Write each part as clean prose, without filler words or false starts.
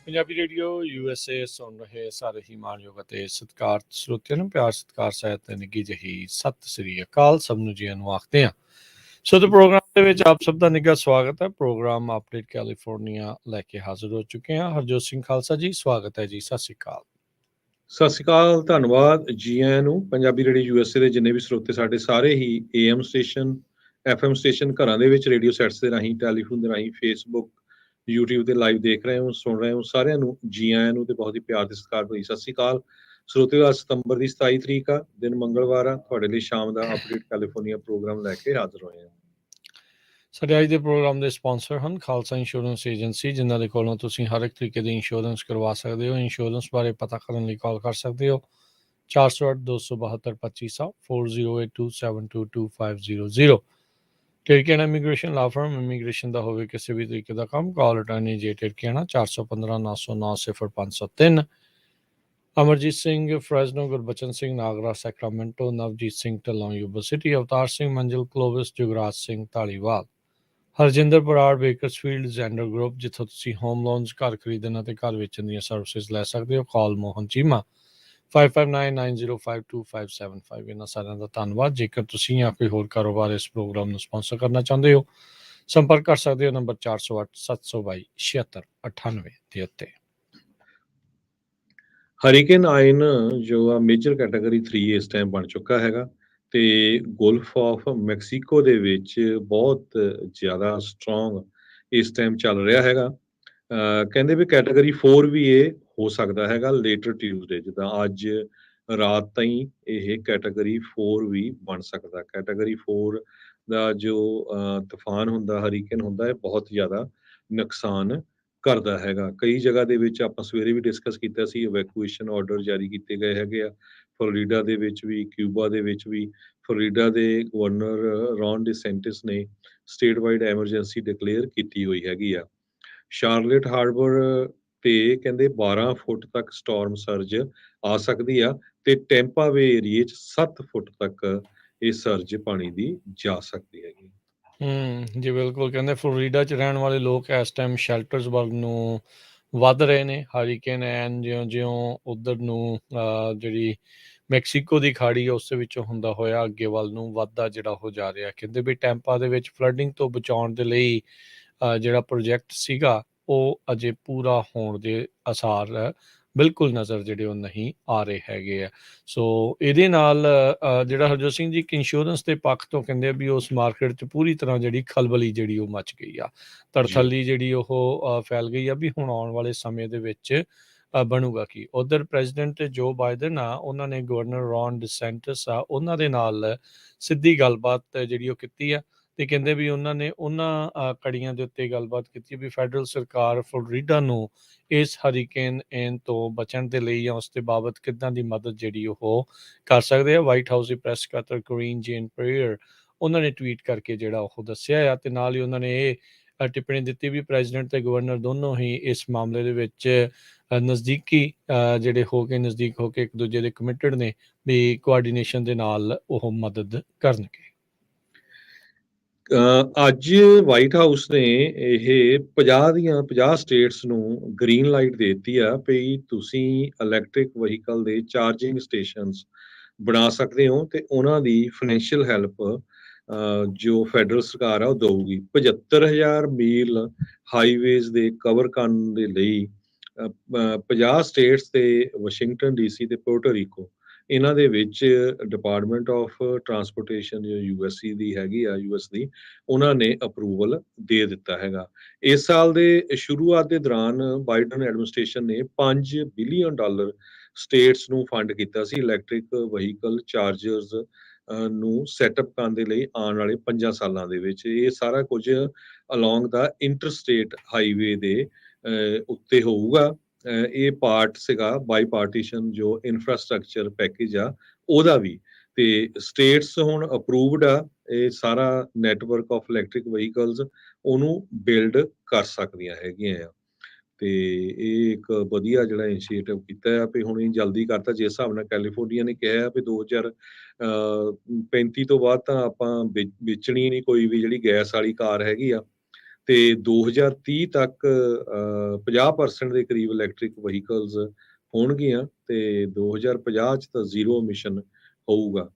Punjabi radio USA ਸੁਣ ਰਹੇ ਸਾਰੇ ਹੀ ਮਾਣਯੋਗ ਅਤੇ ਸਤਿਕਾਰ ਸਰੋਤਿਆਂ ਨੂੰ ਪਿਆਰ ਸਤਿਕਾਰ ਸਹਿਤ ਤੇ ਨਿੱਘੀ ਜਿਹੀ ਸਤਿ ਸ੍ਰੀ ਅਕਾਲ ਸਭ ਨੂੰ ਜੀ ਨੂੰ ਆਖਦੇ ਹਾਂ। ਸੋ ਤੇ ਪ੍ਰੋਗਰਾਮ ਦੇ ਵਿੱਚ ਆਪ ਸਭ ਦਾ ਨਿੱਘਾ ਸਵਾਗਤ ਹੈ। ਪ੍ਰੋਗਰਾਮ ਅਪਡੇਟ ਕੈਲੀਫੋਰਨੀਆ ਲੈ ਕੇ ਹਾਜ਼ਰ ਹੋ ਚੁੱਕੇ ਹਾਂ। ਹਰਜੋਤ ਸਿੰਘ ਖਾਲਸਾ ਜੀ ਸਵਾਗਤ ਹੈ ਜੀ। ਸਤਿ ਸ੍ਰੀ ਅਕਾਲ। ਸਤਿ ਸ਼੍ਰੀ ਅਕਾਲ, ਧੰਨਵਾਦ ਜੀ ਆਇਆਂ ਨੂੰ। ਪੰਜਾਬੀ ਰੇਡੀਓ USA ਦੇ ਜਿੰਨੇ ਵੀ ਸਰੋਤੇ ਸਾਡੇ ਸਾਰੇ ਹੀ AM ਸਟੇਸ਼ਨ, FM ਸਟੇਸ਼ਨ, ਘਰਾਂ ਦੇ ਵਿੱਚ ਰੇਡੀਓ ਸੈਟਸ ਦੇ ਰਾਹੀਂ, ਟੈਲੀਫੋਨ ਦੇ ਰਾਹੀਂ, ਫੇਸਬੁੱਕ, YouTube ਤੇ ਲਾਈਵ ਦੇਖ ਰਹੇ ਹੋ, ਸੁਣ ਰਹੇ ਹੋ, ਸਾਰਿਆਂ ਨੂੰ ਜੀ ਆਇਆਂ ਨੂੰ ਤੇ ਬਹੁਤ ਹੀ ਪਿਆਰ ਤੇ ਸਤਿਕਾਰ ਭਰੀ ਸਤਿ ਸ਼੍ਰੀ ਅਕਾਲ। ਸਰੋਤਿਓ, ਅੱਜ ਸਤੰਬਰ ਦੀ 27 ਤਰੀਕ ਆ, ਦਿਨ ਮੰਗਲਵਾਰ ਆ। ਤੁਹਾਡੇ ਲਈ ਸ਼ਾਮ ਦਾ ਅਪਡੇਟ ਕੈਲੀਫੋਰਨੀਆ ਪ੍ਰੋਗਰਾਮ ਲੈ ਕੇ ਹਾਜ਼ਰ ਹੋਏ ਹਾਂ। ਸਾਡੇ ਅੱਜ ਦੇ ਪ੍ਰੋਗਰਾਮ ਦੇ ਸਪਾਂਸਰ ਹਨ ਖਾਲਸਾ ਇੰਸ਼ੋਰੈਂਸ ਏਜੰਸੀ, ਜਿਨ੍ਹਾਂ ਦੇ ਕੋਲੋਂ ਤੁਸੀਂ ਹਰ ਇੱਕ ਤਰੀਕੇ ਦੀ ਇੰਸ਼ੋਰੈਂਸ ਕਰਵਾ ਸਕਦੇ ਹੋ। ਇੰਸ਼ੋਰੈਂਸ ਬਾਰੇ ਪਤਾ ਕਰਨ ਲਈ ਕਾਲ ਕਰ ਸਕਦੇ ਹੋ 408-272-2500 4082722500। ਟਿਰਕੀਆਣਾ ਇਮੀਗ੍ਰੇਸ਼ਨ ਲਾ ਫਰਮ, ਇਮੀਗ੍ਰੇਸ਼ਨ ਦਾ ਹੋਵੇ ਕਿਸੇ ਵੀ ਤਰੀਕੇ ਦਾ ਕੰਮ, ਕਾਲ ਅਟਾਰਨੀ ਜੇ ਟਿਰਕੀਆਣਾ 415-909-0503। Amarjit Singh Fresno, Gurbachan Singh Nagra Sacramento, Navjit Singh Dhillon Yuba City, Avtar Singh Manzil Clovis, Jugraj Singh Dhaliwal, Harjinder Brar Bakersfield, Zander group, ਜਿੱਥੋਂ ਤੁਸੀਂ ਹੋਮ ਲੋਨਸ, ਘਰ ਖਰੀਦਣ ਅਤੇ ਘਰ ਵੇਚਣ ਦੀਆਂ ਸਰਵਿਸਿਜ਼ ਲੈ ਸਕਦੇ ਹੋ। ਕਾਲ ਮੋਹਨ ਚੀਮਾ 5599052575। ਇਹਨਾਂ ਸਾਰਿਆਂ ਦਾ ਧੰਨਵਾਦ। ਜੇਕਰ ਤੁਸੀਂ ਜਾਂ ਕੋਈ ਹੋਰ ਕਾਰੋਬਾਰ ਇਸ ਪ੍ਰੋਗਰਾਮ ਨੂੰ ਸਪਾਂਸਰ ਕਰਨਾ ਚਾਹੁੰਦੇ ਹੋ, ਸੰਪਰਕ ਕਰ ਸਕਦੇ ਹੋ ਨੰਬਰ 408-722-7698 ਦੇ ਉੱਤੇ। ਹਰੀਕੇਨ ਆਇਨ ਜੋ ਆ ਮੇਜਰ ਕੈਟਾਗਰੀ 3 ਇਸ ਟਾਈਮ ਬਣ ਚੁੱਕਾ ਹੈਗਾ ਤੇ ਗੋਲਫ ਆਫ ਮੈਕਸੀਕੋ ਦੇ ਵਿੱਚ ਬਹੁਤ ਜ਼ਿਆਦਾ ਸਟਰੋਂਗ ਇਸ ਟਾਈਮ ਚੱਲ ਰਿਹਾ ਹੈਗਾ। ਕਹਿੰਦੇ ਵੀ ਕੈਟਾਗਰੀ 4 ਵੀ ਇਹ ਹੋ ਸਕਦਾ ਹੈਗਾ ਲੇਟਰ ਟਿਊਜ਼ਡੇ, ਜਿੱਦਾਂ ਅੱਜ ਰਾਤ ਤਾਈਂ ਇਹ ਕੈਟਾਗਰੀ 4 ਵੀ ਬਣ ਸਕਦਾ। ਕੈਟਾਗਰੀ 4 ਦਾ ਜੋ ਤੂਫਾਨ ਹੁੰਦਾ, ਹਰੀਕੇਨ ਹੁੰਦਾ, ਇਹ ਬਹੁਤ ਜ਼ਿਆਦਾ ਨੁਕਸਾਨ ਕਰਦਾ ਹੈਗਾ। ਕਈ ਜਗ੍ਹਾ ਦੇ ਵਿੱਚ ਆਪਾਂ ਸਵੇਰੇ ਵੀ ਡਿਸਕਸ ਕੀਤਾ ਸੀ, ਇਵੈਕੂਏਸ਼ਨ ਆਰਡਰ ਜਾਰੀ ਕੀਤੇ ਗਏ ਹੈਗੇ ਆ। ਫਲੋਰੀਡਾ ਦੇ ਵਿੱਚ ਵੀ, ਕਿਊਬਾ ਦੇ ਵਿੱਚ ਵੀ। ਫਲੋਰੀਡਾ ਦੇ ਗਵਰਨਰ ਰੌਨ ਡਿਸੈਂਟਿਸ ਨੇ ਸਟੇਟ ਵਾਈਡ ਐਮਰਜੈਂਸੀ ਡਿਕਲੇਅਰ ਕੀਤੀ ਹੋਈ ਹੈਗੀ ਆ। ਸ਼ਾਰਲੇਟ ਹਾਰਬਰ ਤੇ ਕਹਿੰਦੇ 12 ਫੁੱਟ ਤੱਕ ਸਟਾਰਮ ਸਰਜ ਆ ਸਕਦੀ ਆ ਤੇ ਟੈਂਪਾ ਵੇ ਏਰੀਏ 'ਚ 7 ਫੁੱਟ ਤੱਕ ਇਹ ਸਰਜ ਪਾਣੀ ਦੀ ਜਾ ਸਕਦੀ ਹੈਗੀ। ਜੀ ਬਿਲਕੁਲ। ਕਹਿੰਦੇ ਫਲੋਰੀਡਾ 'ਚ ਰਹਿਣ ਵਾਲੇ ਲੋਕ ਇਸ ਟਾਈਮ ਸ਼ੈਲਟਰਸ ਵੱਲ ਨੂੰ ਵੱਧ ਰਹੇ ਨੇ। ਹਰੀਕੇਨ ਐਨ ਜਿਉਂ ਉੱਧਰ ਨੂੰ ਜਿਹੜੀ ਮੈਕਸੀਕੋ ਦੀ ਖਾੜੀ ਉਸ ਦੇ ਵਿੱਚੋਂ ਹੁੰਦਾ ਹੋਇਆ ਅੱਗੇ ਵੱਲ ਨੂੰ ਵੱਧਦਾ ਜਿਹੜਾ ਉਹ ਜਾ ਰਿਹਾ। ਕਹਿੰਦੇ ਵੀ ਟੈਂਪਾ ਦੇ ਵਿੱਚ ਫਲੱਡਿੰਗ ਤੋਂ ਬਚਾਉਣ ਦੇ ਲਈ ਜਿਹੜਾ ਪ੍ਰੋਜੈਕਟ ਸੀਗਾ ਉਹ ਅਜੇ ਪੂਰਾ ਹੋਣ ਦੇ ਆਸਾਰ ਬਿਲਕੁਲ ਨਜ਼ਰ ਜਿਹੜੇ ਉਹ ਨਹੀਂ ਆ ਰਹੇ ਹੈਗੇ ਆ। ਸੋ ਇਹਦੇ ਨਾਲ ਜਿਹੜਾ ਹਰਜੋਤ ਸਿੰਘ ਜੀ ਇੰਸ਼ੋਰੈਂਸ ਦੇ ਪੱਖ ਤੋਂ ਕਹਿੰਦੇ ਆ ਵੀ ਉਸ ਮਾਰਕੀਟ 'ਚ ਪੂਰੀ ਤਰ੍ਹਾਂ ਜਿਹੜੀ ਖਲਬਲੀ ਜਿਹੜੀ ਉਹ ਮਚ ਗਈ ਆ, ਤੜਥੱਲੀ ਜਿਹੜੀ ਉਹ ਫੈਲ ਗਈ ਆ ਵੀ ਹੁਣ ਆਉਣ ਵਾਲੇ ਸਮੇਂ ਦੇ ਵਿੱਚ ਬਣੂਗਾ ਕੀ। ਉੱਧਰ ਪ੍ਰੈਜ਼ੀਡੈਂਟ ਜੋ ਬਾਈਡਨ ਆ, ਉਹਨਾਂ ਨੇ ਗਵਰਨਰ ਰੌਨ ਡਿਸੈਂਟਿਸ ਆ, ਉਹਨਾਂ ਦੇ ਨਾਲ ਸਿੱਧੀ ਗੱਲਬਾਤ ਜਿਹੜੀ ਉਹ ਕੀਤੀ ਆ ਤੇ ਕਹਿੰਦੇ ਵੀ ਉਹਨਾਂ ਨੇ ਉਹਨਾਂ ਕੜੀਆਂ ਦੇ ਉੱਤੇ ਗੱਲਬਾਤ ਕੀਤੀ ਵੀ ਫੈਡਰਲ ਸਰਕਾਰ ਫਲੋਰੀਡਾ ਨੂੰ ਇਸ ਹਰੀਕੇਨ ਐਨ ਤੋਂ ਬਚਣ ਦੇ ਲਈ ਜਾਂ ਉਸ ਦੇ ਬਾਬਤ ਕਿੱਦਾਂ ਦੀ ਮਦਦ ਜਿਹੜੀ ਉਹ ਕਰ ਸਕਦੇ ਆ। ਵਾਈਟ ਹਾਊਸ ਦੀ ਪ੍ਰੈਸ ਸਕੱਤਰ ਕੋਰੀਨ ਜੇਨ ਪ੍ਰੀਅਰ, ਉਹਨਾਂ ਨੇ ਟਵੀਟ ਕਰਕੇ ਜਿਹੜਾ ਉਹ ਦੱਸਿਆ ਆ ਤੇ ਨਾਲ ਹੀ ਉਹਨਾਂ ਨੇ ਇਹ ਟਿੱਪਣੀ ਦਿੱਤੀ ਵੀ ਪ੍ਰੈਜ਼ੀਡੈਂਟ ਤੇ ਗਵਰਨਰ ਦੋਨੋਂ ਹੀ ਇਸ ਮਾਮਲੇ ਦੇ ਵਿੱਚ ਨਜ਼ਦੀਕ ਹੋ ਕੇ ਇੱਕ ਦੂਜੇ ਦੇ ਕਮਿਟਡ ਨੇ ਵੀ ਕੋਆਰਡੀਨੇਸ਼ਨ ਦੇ ਨਾਲ ਉਹ ਮਦਦ ਕਰਨਗੇ। ਅੱਜ ਵਾਈਟ ਹਾਊਸ ਨੇ ਇਹ 50 ਸਟੇਟਸ ਨੂੰ ਗ੍ਰੀਨ ਲਾਈਟ ਦੇ ਦਿੱਤੀ ਆ ਵੀ ਤੁਸੀਂ ਇਲੈਕਟ੍ਰਿਕ ਵਹੀਕਲ ਦੇ ਚਾਰਜਿੰਗ ਸਟੇਸ਼ਨਸ ਬਣਾ ਸਕਦੇ ਹੋ ਤੇ ਉਹਨਾਂ ਦੀ ਫਾਈਨੈਂਸ਼ੀਅਲ ਹੈਲਪ ਜੋ ਫੈਡਰਲ ਸਰਕਾਰ ਆ ਉਹ ਦਊਗੀ। 75,000 ਮੀਲ ਹਾਈਵੇਜ਼ ਦੇ ਕਵਰ ਕਰਨ ਦੇ ਲਈ 50 ਸਟੇਟਸ ਤੇ ਵਾਸ਼ਿੰਗਟਨ DC ਤੇ ਪੋਰਟੋ ਰੀਕੋ, ਇਹਨਾਂ ਦੇ ਵਿੱਚ ਡਿਪਾਰਟਮੈਂਟ ਆਫ ਟਰਾਂਸਪੋਰਟੇਸ਼ਨ ਜੋ US ਦੀ ਹੈਗੀ ਆ, US ਦੀ, ਉਹਨਾਂ ਨੇ ਅਪਰੂਵਲ ਦੇ ਦਿੱਤਾ ਹੈਗਾ। ਇਸ ਸਾਲ ਦੇ ਸ਼ੁਰੂਆਤ ਦੇ ਦੌਰਾਨ ਬਾਈਡਨ ਐਡਮਿਨਿਸਟ੍ਰੇਸ਼ਨ ਨੇ $5 ਬਿਲੀਅਨ ਸਟੇਟਸ ਨੂੰ ਫੰਡ ਕੀਤਾ ਸੀ ਇਲੈਕਟ੍ਰਿਕ ਵਹੀਕਲ ਚਾਰਜਰਸ ਨੂੰ ਸੈਟਅਪ ਕਰਨ ਦੇ ਲਈ ਆਉਣ ਵਾਲੇ 5 ਸਾਲਾਂ ਦੇ ਵਿੱਚ। ਇਹ ਸਾਰਾ ਕੁਝ ਅਲੋਂਗ ਦਾ ਇੰਟਰਸਟੇਟ ਹਾਈਵੇ ਦੇ ਉੱਤੇ ਹੋਊਗਾ। ਇਹ ਪਾਰਟ ਸੀਗਾ ਬਾਈ ਪਾਰਟੀਸ਼ਨ ਜੋ ਇਨਫਰਾਸਟ੍ਰਕਚਰ ਪੈਕੇਜ ਆ ਉਹਦਾ ਵੀ, ਤੇ ਸਟੇਟਸ ਹੁਣ ਅਪਰੂਵਡ ਆ ਇਹ ਸਾਰਾ ਨੈਟਵਰਕ ਆਫ ਇਲੈਕਟ੍ਰਿਕ ਵਹੀਕਲਸ ਉਹਨੂੰ ਬਿਲਡ ਕਰ ਸਕਦੀਆਂ ਹੈਗੀਆਂ ਆ। ਤੇ ਇਹ ਇੱਕ ਵਧੀਆ ਜਿਹੜਾ ਇਨੀਸ਼ੀਏਟਿਵ ਕੀਤਾ ਆ ਵੀ ਹੁਣ ਇਹ ਜਲਦੀ ਕਰਤਾ। ਜਿਸ ਹਿਸਾਬ ਨਾਲ ਕੈਲੀਫੋਰਨੀਆ ਨੇ ਕਿਹਾ ਵੀ 2035 ਤੋਂ ਬਾਅਦ ਤਾਂ ਆਪਾਂ ਵੇਚਣੀ ਨਹੀਂ ਕੋਈ ਵੀ ਜਿਹੜੀ ਗੈਸ ਵਾਲੀ ਕਾਰ ਹੈਗੀ ਆ, ਤੇ 2030 ਤੱਕ 50% ਦੇ ਕਰੀਬ ਇਲੈਕਟ੍ਰਿਕ ਵਹੀਕਲਸ ਹੋਣਗੀਆਂ ਤੇ 2050 ਚ ਤਾਂ ਜ਼ੀਰੋ ਐਮਿਸ਼ਨ ਹੋਊਗਾ।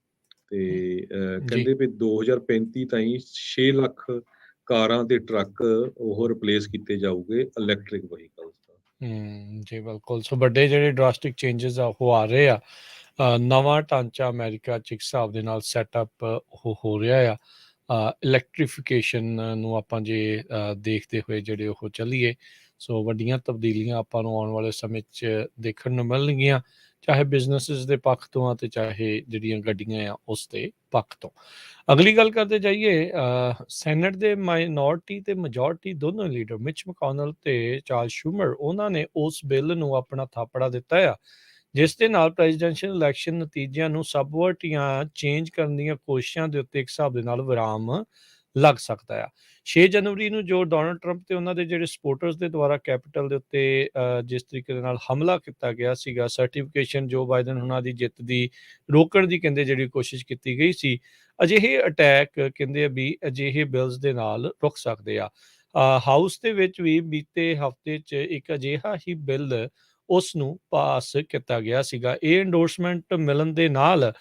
ਤੇ ਜੀ। ਕਹਿੰਦੇ ਵੀ 2035 ਤਾਈਂ 6 ਲੱਖ ਕਾਰਾਂ ਤੇ ਟਰੱਕ ਉਹ ਰਿਪਲੇਸ ਕੀਤੇ ਜਾਊਗੇ ਇਲੈਕਟ੍ਰਿਕ ਵਹੀਕਲਸ ਨਾਲ। ਜੀ ਬਿਲਕੁਲ। ਸੋ ਵੱਡੇ ਜਿਹੜੇ ਡਰਾਸਟਿਕ ਚੇਂਜਸ ਆ ਉਹ ਆ ਰਹੇ ਆ। ਨਵਾਂ ਢਾਂਚਾ ਅਮਰੀਕਾ 'ਚ ਇੱਕ ਹਿਸਾਬ ਦੇ ਨਾਲ ਸੈਟਅਪ ਉਹ ਹੋ ਰਿਹਾ ਆ। ਇਲੈਕਟ੍ਰੀਫਿਕੇਸ਼ਨ ਨੂੰ ਆਪਾਂ ਜੇ ਦੇਖਦੇ ਹੋਏ ਜਿਹੜੇ ਉਹ ਚੱਲੀਏ, ਸੋ ਵੱਡੀਆਂ ਤਬਦੀਲੀਆਂ ਆਪਾਂ ਨੂੰ ਆਉਣ ਵਾਲੇ ਸਮੇਂ 'ਚ ਦੇਖਣ ਨੂੰ ਮਿਲਣਗੀਆਂ, ਚਾਹੇ ਬਿਜ਼ਨਸਿਸ ਦੇ ਪੱਖ ਤੋਂ ਆ ਤੇ ਚਾਹੇ ਜਿਹੜੀਆਂ ਗੱਡੀਆਂ ਆ ਉਸ ਦੇ ਪੱਖ ਤੋਂ। ਅਗਲੀ ਗੱਲ ਕਰਦੇ ਜਾਈਏ, ਸੈਨੇਟ ਦੇ ਮਾਈਨੋਰਟੀ ਤੇ ਮੈਜੋਰਟੀ ਦੋਨੋਂ ਲੀਡਰ ਮਿਚ ਮਕੌਨਲ ਤੇ ਚਾਰਲਸ ਸ਼ੂਮਰ ਉਹਨਾਂ ਨੇ ਉਸ ਬਿੱਲ ਨੂੰ ਆਪਣਾ ਥਾਪੜਾ ਦਿੱਤਾ ਆ, ਜਿਸ ਦੇ ਨਾਲ ਪ੍ਰੈਜ਼ੀਡੈਂਸ਼ੀਅਲ ਇਲੈਕਸ਼ਨ ਨਤੀਜਿਆਂ ਨੂੰ ਸਬਵਰਟ ਜਾਂ ਚੇਂਜ ਕਰਨ ਦੀਆਂ ਕੋਸ਼ਿਸ਼ਾਂ ਦੇ ਉੱਤੇ ਇੱਕ ਹਿਸਾਬ ਦੇ ਨਾਲ ਵਿਰਾਮ ਲੱਗ ਸਕਦਾ ਆ। 6 ਜਨਵਰੀ ਨੂੰ ਜੋ ਡੋਨਲਡ ਟਰੰਪ ਤੇ ਉਹਨਾਂ ਦੇ ਜਿਹੜੇ ਸਪੋਰਟਰਸ ਦੇ ਦੁਆਰਾ ਕੈਪੀਟਲ ਦੇ ਉੱਤੇ ਜਿਸ ਤਰੀਕੇ ਦੇ ਨਾਲ ਹਮਲਾ ਕੀਤਾ ਗਿਆ ਸੀਗਾ, ਸਰਟੀਫਿਕੇਸ਼ਨ ਜੋ ਬਾਈਡਨ ਉਹਨਾਂ ਦੀ ਜਿੱਤ ਦੀ ਰੋਕਣ ਦੀ ਕਹਿੰਦੇ ਜਿਹੜੀ ਕੋਸ਼ਿਸ਼ ਕੀਤੀ ਗਈ ਸੀ, ਅਜਿਹੇ ਅਟੈਕ ਕਹਿੰਦੇ ਆ ਵੀ ਅਜਿਹੇ ਬਿਲਸ ਦੇ ਨਾਲ ਰੁਕ ਸਕਦੇ ਆ। ਹਾਊਸ ਦੇ ਵਿੱਚ ਵੀ ਬੀਤੇ ਹਫ਼ਤੇ 'ਚ ਇੱਕ ਅਜਿਹਾ ਹੀ ਬਿੱਲ ਉਸ ਨੂੰ ਪਾਸ ਕੀਤਾ ਗਿਆ ਸੀਗਾ। ਇਹ ਇੰਡੋਰਸਮੈਂਟ ਮਿਲਣ ਦੇ ਨਾਲ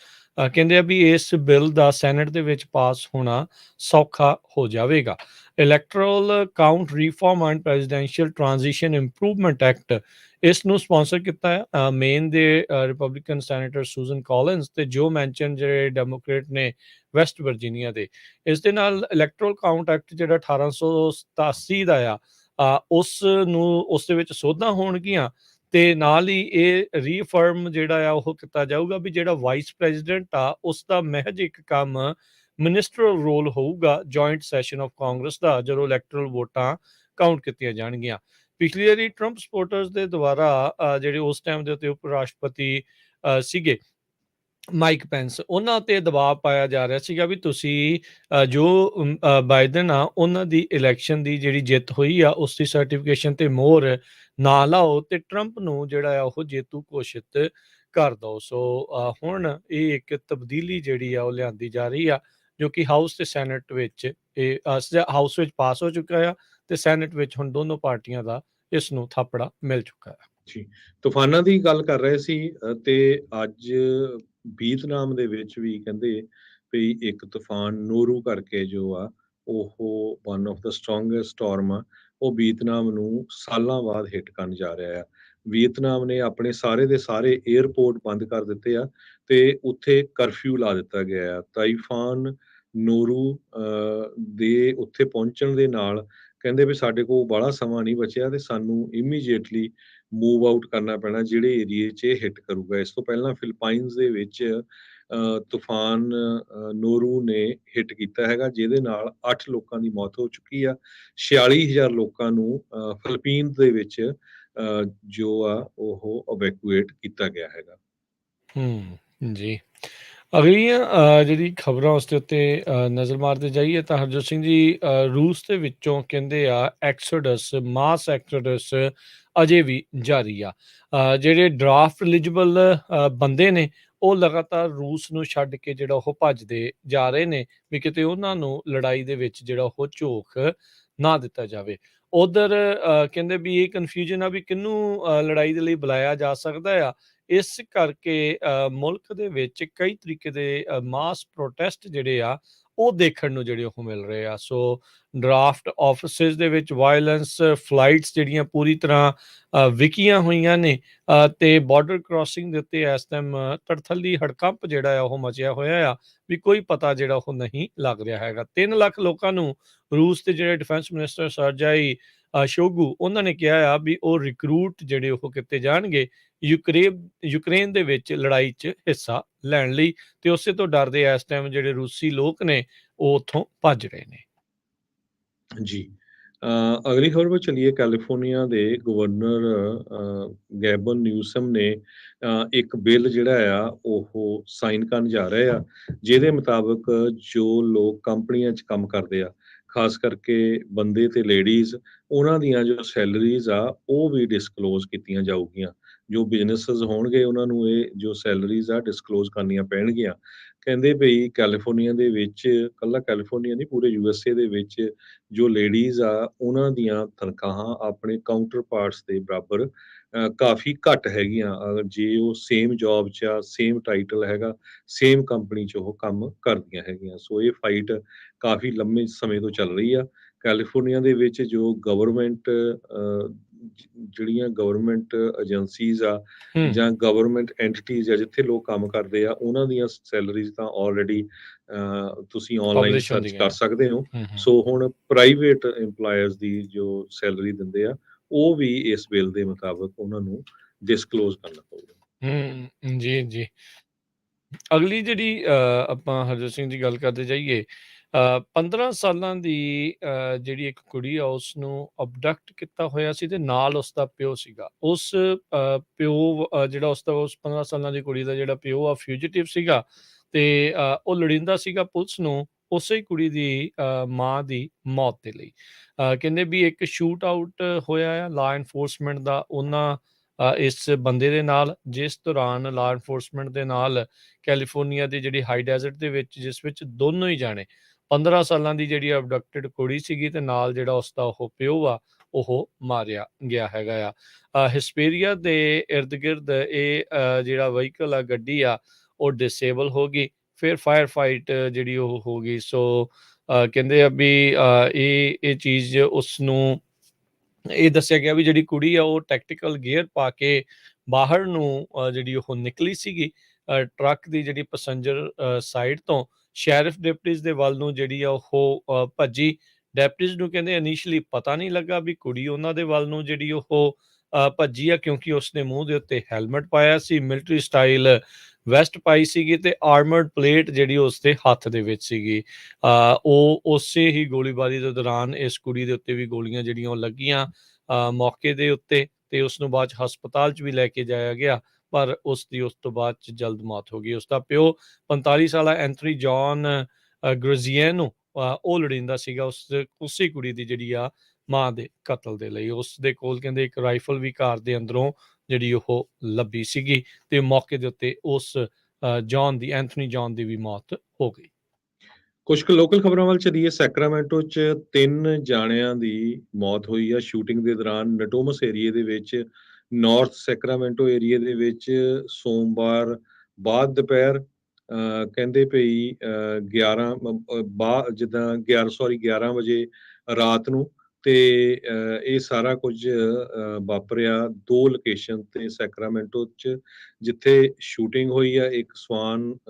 ਕਹਿੰਦੇ ਆ ਵੀ ਇਸ ਬਿੱਲ ਦਾ ਸੈਨੇਟ ਦੇ ਵਿੱਚ ਪਾਸ ਹੋਣਾ ਸੌਖਾ ਹੋ ਜਾਵੇਗਾ। Electoral count reform and presidential transition improvement act ਇਸ ਨੂੰ ਸਪਾਂਸਰ ਕੀਤਾ ਹੈ ਮੇਨ ਦੇ ਰਿਪਬਲਿਕਨ ਸੈਨੇਟਰ ਸੂਜ਼ਨ ਕਾਲਿੰਸ ਤੇ ਜੋ ਮੈਂਸ਼ਨ ਜਿਹੜੇ ਡੈਮੋਕ੍ਰੇਟ ਨੇ ਵੈਸਟ ਵਰਜੀਨੀਆ ਦੇ। ਇਸ ਦੇ ਨਾਲ ਇਲੈਕਟਰਲ ਕਾਊਂਟ ਐਕਟ ਜਿਹੜਾ 1887 ਦਾ ਆ, ਉਸ ਦੇ ਵਿੱਚ ਸੋਧਾਂ ਹੋਣਗੀਆਂ ਤੇ ਨਾਲ ਹੀ ਇਹ ਰੀਫਰਮ ਜਿਹੜਾ ਆ ਉਹ ਕੀਤਾ ਜਾਊਗਾ ਵੀ ਜਿਹੜਾ ਵਾਈਸ ਪ੍ਰੈਜ਼ੀਡੈਂਟ ਆ ਉਸ ਦਾ ਮਹਿਜ ਇੱਕ ਕੰਮ ਮਿਨਿਸਟਰਲ ਰੋਲ ਹੋਊਗਾ ਜੁਆਇੰਟ ਸੈਸ਼ਨ ਆਫ ਕਾਂਗਰਸ ਦਾ, ਜਦੋਂ ਇਲੈਕਟਰਲ ਵੋਟਾਂ ਕਾਊਂਟ ਕੀਤੀਆਂ ਜਾਣਗੀਆਂ। ਪਿਛਲੀ ਵਾਰੀ ਟਰੰਪ ਸਪੋਰਟਰਸ ਦੇ ਦੁਆਰਾ ਜਿਹੜੇ ਉਸ ਟਾਈਮ ਦੇ ਉੱਤੇ ਉਪ ਰਾਸ਼ਟਰਪਤੀ ਸੀਗੇ ਮਾਈਕ ਪੈਂਸ, ਉਹਨਾਂ ਤੇ ਦਬਾਅ ਪਾਇਆ ਜਾ ਰਿਹਾ ਸੀਗਾ ਵੀ ਤੁਸੀਂ ਜੋ ਬਾਈਡਨ ਆ ਉਹਨਾਂ ਦੀ ਇਲੈਕਸ਼ਨ ਦੀ ਜਿਹੜੀ ਜਿੱਤ ਹੋਈ ਆ ਉਸ ਦੀ ਸਰਟੀਫਿਕੇਸ਼ਨ ਤੇ ਮੋਹਰ ਨਾ ਲਾਓ ਤੇ ਟਰੰਪ ਨੂੰ ਜਿਹੜਾ ਆ ਉਹ ਜੇਤੂ ਘੋਸ਼ਿਤ ਕਰ ਦਿਓ। ਸੋ ਹੁਣ ਇਹ ਇੱਕ ਤਬਦੀਲੀ ਜਿਹੜੀ ਆ ਉਹ ਲਿਆਂਦੀ ਜਾ ਰਹੀ ਆ, ਜੋ ਕਿ ਹਾਊਸ ਤੇ ਸੈਨੇਟ ਵਿੱਚ ਇਹ ਹਾਊਸ ਵਿੱਚ ਪਾਸ ਹੋ ਚੁੱਕਾ ਆ ਤੇ ਸੈਨੇਟ ਵਿੱਚ ਹੁਣ ਦੋਨੋਂ ਪਾਰਟੀਆਂ ਦਾ ਇਸ ਨੂੰ ਥਾਪੜਾ ਮਿਲ ਚੁੱਕਾ ਹੈ। ਜੀ, ਤੂਫਾਨਾਂ ਦੀ ਗੱਲ ਕਰ ਰਹੇ ਸੀ ਤੇ ਅੱਜ ਵੀਅਤਨਾਮ ਦੇ ਵਿੱਚ ਵੀ ਕਹਿੰਦੇ ਵੀ ਇੱਕ ਤੂਫਾਨ ਨੋਰੂ ਕਰਕੇ ਜੋ ਆ ਉਹ one of the strongest storm ਆ, ਉਹ ਵੀਅਤਨਾਮ ਨੂੰ ਸਾਲਾਂ ਬਾਅਦ ਹਿੱਟ ਕਰਨ ਜਾ ਰਿਹਾ ਆ। ਵੀਅਤਨਾਮ ਨੇ ਆਪਣੇ ਸਾਰੇ ਦੇ ਸਾਰੇ 에ਅਰਪੋਰਟ ਬੰਦ ਕਰ ਦਿੱਤੇ ਆ ਤੇ ਉੱਥੇ ਕਰਫਿਊ ਲਾ ਦਿੱਤਾ ਗਿਆ ਆ। ਤਾਈਫਾਨ ਨੋਰੂ ਦੇ ਉੱਥੇ ਪਹੁੰਚਣ ਦੇ ਨਾਲ ਕਹਿੰਦੇ ਵੀ ਸਾਡੇ ਕੋਲ ਬਾਹਲਾ ਸਮਾਂ ਨਹੀਂ ਬਚਿਆ ਤੇ ਸਾਨੂੰ ਇਮੀਡੀਏਟਲੀ ਮੂਵ ਆਊਟ ਕਰਨਾ ਪੈਣਾ ਜਿਹੜੇ ਏਰੀਏ 'ਚ ਇਹ ਹਿੱਟ ਕਰੂਗਾ। ਇਸ ਤੋਂ ਪਹਿਲਾਂ ਫਿਲੀਪਾਈਨਸ ਦੇ ਵਿੱਚ ਤੂਫਾਨ ਨੋਰੂ ਨੇ ਹਿੱਟ ਕੀਤਾ ਹੈਗਾ, ਜਿਹਦੇ ਨਾਲ 8 ਲੋਕਾਂ ਦੀ ਮੌਤ ਹੋ ਚੁੱਕੀ ਆ। 46,000 ਲੋਕਾਂ ਨੂੰ ਫਿਲੀਪੀਨਸ ਦੇ ਵਿੱਚ ਜੋ ਆ ਉਹ ਇਵੈਕੂਏਟ ਕੀਤਾ ਗਿਆ ਹੈਗਾ। ਜੀ। ਅਗਲੀਆਂ ਜਿਹੜੀ ਖਬਰਾਂ ਉਸ ਦੇ ਉੱਤੇ ਨਜ਼ਰ ਮਾਰਦੇ ਜਾਈਏ ਤਾਂ ਹਰਜੋਤ ਸਿੰਘ ਜੀ, ਰੂਸ ਦੇ ਵਿੱਚੋਂ ਕਹਿੰਦੇ ਆ ਐਕਸੋਡਸ, ਮਾਸ ਐਕਸੋਡਸ ਅਜੇ ਵੀ ਜਾਰੀ ਆ। ਜਿਹੜੇ ਡਰਾਫਟ ਐਲੀਜੀਬਲ ਬੰਦੇ ਨੇ ਉਹ ਲਗਾਤਾਰ ਰੂਸ ਨੂੰ ਛੱਡ ਕੇ ਜਿਹੜਾ ਉਹ ਭੱਜਦੇ ਜਾ ਰਹੇ ਨੇ ਵੀ ਕਿਤੇ ਉਹਨਾਂ ਨੂੰ ਲੜਾਈ ਦੇ ਵਿੱਚ ਜਿਹੜਾ ਉਹ ਝੋਕ ਨਾ ਦਿੱਤਾ ਜਾਵੇ। ਉਧਰ ਕਹਿੰਦੇ ਵੀ ਇਹ ਕਨਫਿਊਜ਼ਨ ਆ ਵੀ ਕਿਹਨੂੰ ਲੜਾਈ ਦੇ ਲਈ ਬੁਲਾਇਆ ਜਾ ਸਕਦਾ ਆ। ਇਸ ਕਰਕੇ ਮੁਲਕ ਦੇ ਵਿੱਚ ਕਈ ਤਰੀਕੇ ਦੇ ਮਾਸ ਪ੍ਰੋਟੈਸਟ ਜਿਹੜੇ ਆ ਉਹ ਦੇਖਣ ਨੂੰ ਜਿਹੜੇ ਉਹ ਮਿਲ ਰਹੇ ਆ। ਸੋ ਡਰਾਫਟ ਆਫਿਸਿਸ ਦੇ ਵਿੱਚ ਵਾਇਲੈਂਸ, ਫਲਾਈਟਸ ਜਿਹੜੀਆਂ ਪੂਰੀ ਤਰ੍ਹਾਂ ਵਿਕੀਆਂ ਹੋਈਆਂ ਨੇ ਤੇ ਬਾਰਡਰ ਕ੍ਰਾਸਿੰਗ ਦੇ ਉੱਤੇ ਇਸ ਟਾਈਮ ਤੜਥੱਲੀ ਹੜਕੰਪ ਜਿਹੜਾ ਆ ਉਹ ਮਚਿਆ ਹੋਇਆ ਆ ਵੀ ਕੋਈ ਪਤਾ ਜਿਹੜਾ ਉਹ ਨਹੀਂ ਲੱਗ ਰਿਹਾ ਹੈਗਾ। 3 ਲੱਖ ਲੋਕਾਂ ਨੂੰ ਰੂਸ ਦੇ ਜਿਹੜੇ ਡਿਫੈਂਸ ਮਿਨਿਸਟਰ ਸਰਜਾਈ ਸ਼ੋਗੂ ਉਹਨਾਂ ਨੇ ਕਿਹਾ ਆ ਵੀ ਉਹ ਰਿਕਰੂਟ ਜਿਹੜੇ ਉਹ ਕੀਤੇ ਜਾਣਗੇ ਯੂਕਰੇਨ ਦੇ ਵਿੱਚ ਲੜਾਈ 'ਚ ਹਿੱਸਾ ਲੈਣ ਲਈ, ਤੇ ਉਸੇ ਤੋਂ ਡਰਦੇ ਇਸ ਟਾਈਮ ਜਿਹੜੇ ਰੂਸੀ ਲੋਕ ਨੇ ਉਹ ਉੱਥੋਂ ਭੱਜ ਰਹੇ ਨੇ। ਜੀ। ਅਗਲੀ ਖਬਰ पर चलिए। ਕੈਲੀਫੋਰਨੀਆ ਦੇ ਗਵਰਨਰ ਗੈਬਨ ਨਿਊਸਮ ਨੇ ਇੱਕ ਬਿੱਲ ਜਿਹੜਾ ਆ ਉਹ ਸਾਈਨ ਕਰਨ ਜਾ ਰਹੇ ਆ, ਜਿਹਦੇ ਮੁਤਾਬਕ ਜੋ ਲੋਕ ਕੰਪਨੀਆਂ 'ਚ ਕੰਮ ਕਰਦੇ ਆ, ਖਾਸ ਕਰਕੇ ਬੰਦੇ ਤੇ ਲੇਡੀਜ਼, ਉਹਨਾਂ ਦੀਆਂ ਜੋ ਸੈਲਰੀਜ਼ ਆ ਉਹ ਵੀ ਡਿਸਕਲੋਜ਼ ਕੀਤੀਆਂ ਜਾਊਗੀਆਂ। ਜੋ ਬਿਜ਼ਨੈਸਿਸ ਹੋਣਗੇ ਉਹਨਾਂ ਨੂੰ ਇਹ ਜੋ ਸੈਲਰੀਜ਼ ਆ ਡਿਸਕਲੋਜ਼ ਕਰਨੀਆਂ ਪੈਣਗੀਆਂ। ਕਹਿੰਦੇ ਭਈ ਕੈਲੀਫੋਰਨੀਆ ਦੇ ਵਿੱਚ, ਇਕੱਲਾ ਕੈਲੀਫੋਰਨੀਆ ਨਹੀਂ ਪੂਰੇ USA ਦੇ ਵਿੱਚ ਜੋ ਲੇਡੀਜ਼ ਆ, ਉਹਨਾਂ ਦੀਆਂ ਤਨਖਾਹਾਂ ਆਪਣੇ ਕਾਊਂਟਰ ਪਾਰਟਸ ਦੇ ਬਰਾਬਰ ਕਾਫੀ ਘੱਟ ਹੈਗੀਆਂ। ਜੇ ਉਹ ਸੇਮ ਜੋਬ 'ਚ ਆ, ਸੇਮ ਟਾਈਟਲ ਹੈਗਾ, ਸੇਮ ਕੰਪਨੀ 'ਚ ਉਹ ਕੰਮ ਕਰਦੀਆਂ ਹੈਗੀਆਂ। ਸੋ ਇਹ ਫਾਈਟ ਕਾਫੀ ਲੰਮੇ ਸਮੇਂ ਤੋਂ ਚੱਲ ਰਹੀ ਆ। ਕੈਲੀਫੋਰਨੀਆ ਦੇ ਵਿੱਚ ਜੋ ਗਵਰਨਮੈਂਟ ਜਿਹੜੀਆਂ ਗਵਰਨਮੈਂਟ ਏਜੰਸੀਜ਼ ਆ ਹੂੰ, ਜਾਂ ਗਵਰਨਮੈਂਟ ਐਂਟੀਟੀਜ਼ ਆ, ਜਿੱਥੇ ਲੋਕ ਕੰਮ ਕਰਦੇ ਆ, ਉਹਨਾਂ ਦੀਆਂ ਸੈਲਰੀਜ਼ ਤਾਂ ਆਲਰੇਡੀ ਤੁਸੀਂ ਆਨਲਾਈਨ ਪਬਲਿਸ਼ ਸਰਚ ਹੁੰਦੀਆਂ ਕਰ ਆ। ਸਕਦੇ ਹੋ। ਹੂੰ, ਹੂੰ। ਸੋ ਹੁਣ ਪ੍ਰਾਈਵੇਟ EMPLOYERS ਦੀ ਜੋ ਸੈਲਰੀ ਦਿੰਦੇ ਆ, ਉਹ ਵੀ ਇਸ ਬਿੱਲ ਦੇ ਮੁਤਾਬਕ ਉਹਨਾਂ ਨੂੰ ਡਿਸਕਲੋਜ਼ ਕਰਨਾ ਪਊਗਾ। ਜੀ, ਜੀ। ਅਗਲੀ ਜਿਹੜੀ ਆਪਾਂ ਹਰਜੋਤ ਸਿੰਘ ਦੀ ਗੱਲ ਕਰਦੇ ਜਾਈਏ, 15 ਸਾਲਾਂ ਦੀ ਜਿਹੜੀ ਇੱਕ ਕੁੜੀ ਆ ਉਸਨੂੰ ਅਬਡਕਟ ਕੀਤਾ ਹੋਇਆ ਸੀ ਤੇ ਨਾਲ ਉਸਦਾ ਪਿਓ ਸੀਗਾ। ਉਸ ਪਿਓ ਜਿਹੜਾ ਉਸਦਾ ਉਸ 15 ਸਾਲਾਂ ਦੀ ਕੁੜੀ ਦਾ ਜਿਹੜਾ ਪਿਓ ਆ ਫਿਊਜੀਟਿਵ ਸੀਗਾ ਤੇ ਉਹ ਲੋੜੀਂਦਾ ਸੀਗਾ ਪੁਲਿਸ ਨੂੰ ਉਸੇ ਕੁੜੀ ਦੀ ਮਾਂ ਦੀ ਮੌਤ ਦੇ ਲਈ। ਕਹਿੰਦੇ ਵੀ ਇੱਕ ਸ਼ੂਟ ਆਊਟ ਹੋਇਆ ਆ ਲਾਅ ਐਨਫੋਰਸਮੈਂਟ ਦਾ ਉਹਨਾਂ ਇਸ ਬੰਦੇ ਦੇ ਨਾਲ, ਜਿਸ ਦੌਰਾਨ ਲਾਅ ਐਨਫੋਰਸਮੈਂਟ ਦੇ ਨਾਲ ਕੈਲੀਫੋਰਨੀਆ ਦੀ ਜਿਹੜੀ ਹਾਈ ਡੈਜ਼ਰਟ ਦੇ ਵਿੱਚ, ਜਿਸ ਵਿੱਚ ਦੋਨੋਂ ਹੀ ਜਾਣੇ 15 ਸਾਲਾਂ ਦੀ ਜਿਹੜੀ ਅਬਡਕਟਡ ਕੁੜੀ ਸੀਗੀ ਤੇ ਨਾਲ ਜਿਹੜਾ ਉਸਦਾ ਉਹ ਪਿਓ ਆ, ਉਹ ਮਾਰਿਆ ਗਿਆ ਹੈਗਾ ਆ। ਹਿਸਪੇਰੀਆ ਦੇ ਇਰਦ ਗਿਰਦ ਇਹ ਜਿਹੜਾ ਵਹੀਕਲ ਆ, ਗੱਡੀ ਆ, ਉਹ ਡਿਸੇਬਲ ਹੋ ਗਈ। ਫਿਰ ਫਾਇਰ ਫਾਈਟ ਜਿਹੜੀ ਉਹ ਹੋ ਗਈ। ਸੋ ਕਹਿੰਦੇ ਆ ਵੀ ਇਹ ਚੀਜ਼ ਉਸ ਨੂੰ ਇਹ ਦੱਸਿਆ ਗਿਆ ਵੀ ਜਿਹੜੀ ਕੁੜੀ ਆ ਉਹ ਟੈਕਟੀਕਲ ਗੇਅਰ ਪਾ ਕੇ ਬਾਹਰ ਨੂੰ ਜਿਹੜੀ ਉਹ ਨਿਕਲੀ ਸੀਗੀ ਟਰੱਕ ਦੀ ਜਿਹੜੀ ਪੈਸੰਜਰ ਸਾਈਡ ਤੋਂ ਸ਼ੈਰਿਫ ਡਿਪਟੀਜ਼ ਦੇ ਵੱਲ ਨੂੰ ਜਿਹੜੀ ਆ ਉਹ ਭੱਜੀ। ਡਿਪਟੀਜ਼ ਨੂੰ ਕਹਿੰਦੇ ਇਨੀਸ਼ੀਅਲੀ ਪਤਾ ਨਹੀਂ ਲੱਗਾ ਵੀ ਕੁੜੀ ਉਹਨਾਂ ਦੇ ਵੱਲ ਨੂੰ ਜਿਹੜੀ ਉਹ ਭੱਜੀ ਆ, ਕਿਉਂਕਿ ਉਸਨੇ ਮੂੰਹ ਦੇ ਉੱਤੇ ਹੈਲਮਟ ਪਾਇਆ ਸੀ, ਮਿਲਟਰੀ ਸਟਾਈਲ ਵੈਸਟ ਪਾਈ ਸੀਗੀ ਤੇ ਆਰਮਰਡ ਪਲੇਟ ਜਿਹੜੀ ਉਸਦੇ ਹੱਥ ਦੇ ਵਿੱਚ ਸੀਗੀ। ਉਹ ਉਸੇ ਹੀ ਗੋਲੀਬਾਰੀ ਦੇ ਦੌਰਾਨ ਇਸ ਕੁੜੀ ਦੇ ਉੱਤੇ ਵੀ ਗੋਲੀਆਂ ਜਿਹੜੀਆਂ ਉਹ ਲੱਗੀਆਂ ਮੌਕੇ ਦੇ ਉੱਤੇ ਤੇ ਉਸ ਨੂੰ ਬਾਅਦ 'ਚ ਹਸਪਤਾਲ 'ਚ ਵੀ ਲੈ ਕੇ ਜਾਇਆ ਗਿਆ, ਪਰ ਉਸ ਦੀ ਉਸ ਤੋਂ ਬਾਅਦ 'ਚ ਜਲਦ ਮੌਤ ਹੋ ਗਈ। ਉਸਦਾ ਪਿਓ 45 ਸਾਲਾ ਐਂਥਨੀ ਜੌਨ ਗ੍ਰਜ਼ੀਏਨੋ ਉਹ ਲੋੜੀਂਦਾ ਸੀਗਾ ਉਸੇ ਕੁੜੀ ਦੀ ਜਿਹੜੀ ਆ ਮਾਂ ਦੇ ਕਤਲ ਦੇ ਲਈ। ਉਸ ਦੇ ਕੋਲ ਕਹਿੰਦੇ ਇੱਕ ਰਾਈਫਲ ਵੀ ਘਰ ਦੇ ਅੰਦਰੋਂ ਜਿਹੜੀ ਉਹ ਲੱਭੀ ਸੀਗੀ ਤੇ ਮੌਕੇ ਦੇ ਉੱਤੇ ਉਸ ਐਂਥਨੀ ਜੌਨ ਦੀ ਵੀ ਮੌਤ ਹੋ ਗਈ। ਕੁਝ ਕੁ ਲੋਕਲ ਖਬਰਾਂ ਵੱਲ ਚੱਲੀਏ। ਸੈਕਰਾਮੈਂਟੋ 'ਚ 3 ਜਾਣਿਆਂ ਦੀ ਮੌਤ ਹੋਈ ਆ ਸ਼ੂਟਿੰਗ ਦੇ ਦੌਰਾਨ ਨਟੋਮਸ ਏਰੀਏ ਦੇ ਵਿੱਚ। ਨਾਰਥ ਸੈਕਰਾਮੈਂਟੋ ਏਰੀਏ ਦੇ ਵਿੱਚ ਸੋਮਵਾਰ ਬਾਅਦ ਦੁਪਹਿਰ ਕਹਿੰਦੇ ਭਈ 11 ਜਿੱਦਾਂ 11 ਵਜੇ ਰਾਤ ਨੂੰ ਤੇ ਇਹ ਸਾਰਾ ਕੁਝ ਵਾਪਰਿਆ 2 ਲੋਕੇਸ਼ਨ ਤੇ ਸੈਕਰਾਮੈਂਟੋ 'ਚ ਜਿੱਥੇ ਸ਼ੂਟਿੰਗ ਹੋਈ ਆ। ਇੱਕ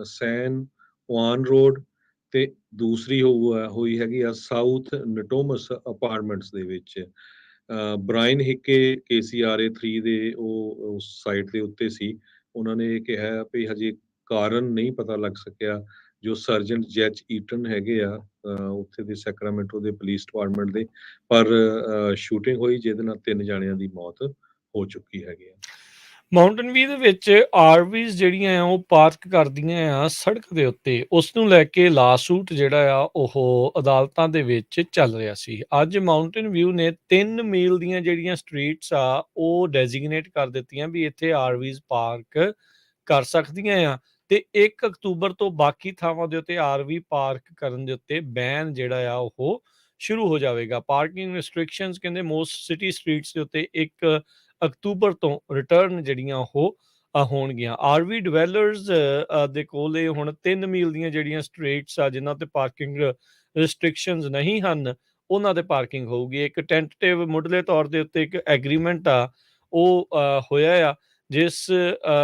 ਸੈਨ ਹੁਆਨ ਰੋਡ ਤੇ ਦੂਸਰੀ ਹੋਈ ਹੈਗੀ ਆ ਸਾਊਥ ਨਟੋਮਸ ਅਪਾਰਟਮੈਂਟਸ ਦੇ ਵਿੱਚ। ਬਰਾਇਨ ਹਿੱਕੇ KCRA 3 ਦੇ ਉਹ ਉਸ ਸਾਈਟ ਦੇ ਉੱਤੇ ਸੀ। ਉਹਨਾਂ ਨੇ ਇਹ ਕਿਹਾ ਵੀ ਹਜੇ ਕਾਰਨ ਨਹੀਂ ਪਤਾ ਲੱਗ ਸਕਿਆ। ਜੋ ਸਰਜੈਂਟ ਜੈਚ ਈਟਨ ਹੈਗੇ ਆ ਉੱਥੇ ਦੇ ਸੈਕਰਾਮੈਂਟੋ ਦੇ ਪੁਲਿਸ ਡਿਪਾਰਟਮੈਂਟ ਦੇ, ਪਰ ਸ਼ੂਟਿੰਗ ਹੋਈ ਜਿਹਦੇ ਨਾਲ 3 ਜਾਣਿਆਂ ਦੀ ਮੌਤ ਹੋ ਚੁੱਕੀ ਹੈਗੀ ਆ। ਮਾਊਂਟਨ ਵਿਊ ਦੇ ਵਿੱਚ ਆਰਵੀਜ਼ ਜਿਹੜੀਆਂ ਆ ਉਹ ਪਾਰਕ ਕਰਦੀਆਂ ਆ ਸੜਕ ਦੇ ਉੱਤੇ। ਉਸ ਨੂੰ ਲੈ ਕੇ ਲਾਸੂਟ ਜਿਹੜਾ ਆ ਉਹ ਅਦਾਲਤਾਂ ਦੇ ਵਿੱਚ ਚੱਲ ਰਿਹਾ ਸੀ। ਅੱਜ ਮਾਊਂਟਨ ਵਿਊ ਨੇ 3 ਮੀਲ ਦੀਆਂ ਜਿਹੜੀਆਂ ਸਟਰੀਟਸ ਆ ਉਹ ਡੈਜ਼ਿਗਨੇਟ ਕਰ ਦਿੱਤੀਆਂ ਵੀ ਇੱਥੇ ਆਰਵੀਜ਼ ਪਾਰਕ ਕਰ ਸਕਦੀਆਂ ਆ ਤੇ 1 ਅਕਤੂਬਰ ਤੋਂ ਬਾਕੀ ਥਾਵਾਂ ਦੇ ਉੱਤੇ ਆਰਵੀ ਪਾਰਕ ਕਰਨ ਦੇ ਉੱਤੇ ਬੈਨ ਜਿਹੜਾ ਆ ਉਹ ਸ਼ੁਰੂ ਹੋ ਜਾਵੇਗਾ। ਪਾਰਕਿੰਗ ਰੈਸਟ੍ਰਿਕਸ਼ਨਸ ਕਹਿੰਦੇ ਮੋਸਟ ਸਿਟੀ ਸਟਰੀਟਸ ਦੇ ਉੱਤੇ 1 ਅਕਤੂਬਰ ਤੋਂ ਰਿਟਰਨ ਜਿਹੜੀਆਂ ਉਹ ਹੋਣਗੀਆਂ। ਆਰਵੀ ਡਿਵੈਲਪਰਸ ਦੇ ਕੋਲ ਇਹ ਹੁਣ 3 ਮੀਲ ਦੀਆਂ ਜਿਹੜੀਆਂ ਸਟਰੀਟਸ ਆ ਜਿਨ੍ਹਾਂ ਤੇ ਪਾਰਕਿੰਗ ਰੈਸਟ੍ਰਿਕਸ਼ਨਸ ਨਹੀਂ ਹਨ, ਉਹਨਾਂ ਤੇ ਪਾਰਕਿੰਗ ਹੋਊਗੀ। ਇੱਕ ਟੈਂਟੇਟਿਵ ਮੁੱਢਲੇ ਤੌਰ ਦੇ ਉੱਤੇ ਇੱਕ ਐਗਰੀਮੈਂਟ ਆ ਉਹ ਹੋਇਆ ਆ, ਜਿਸ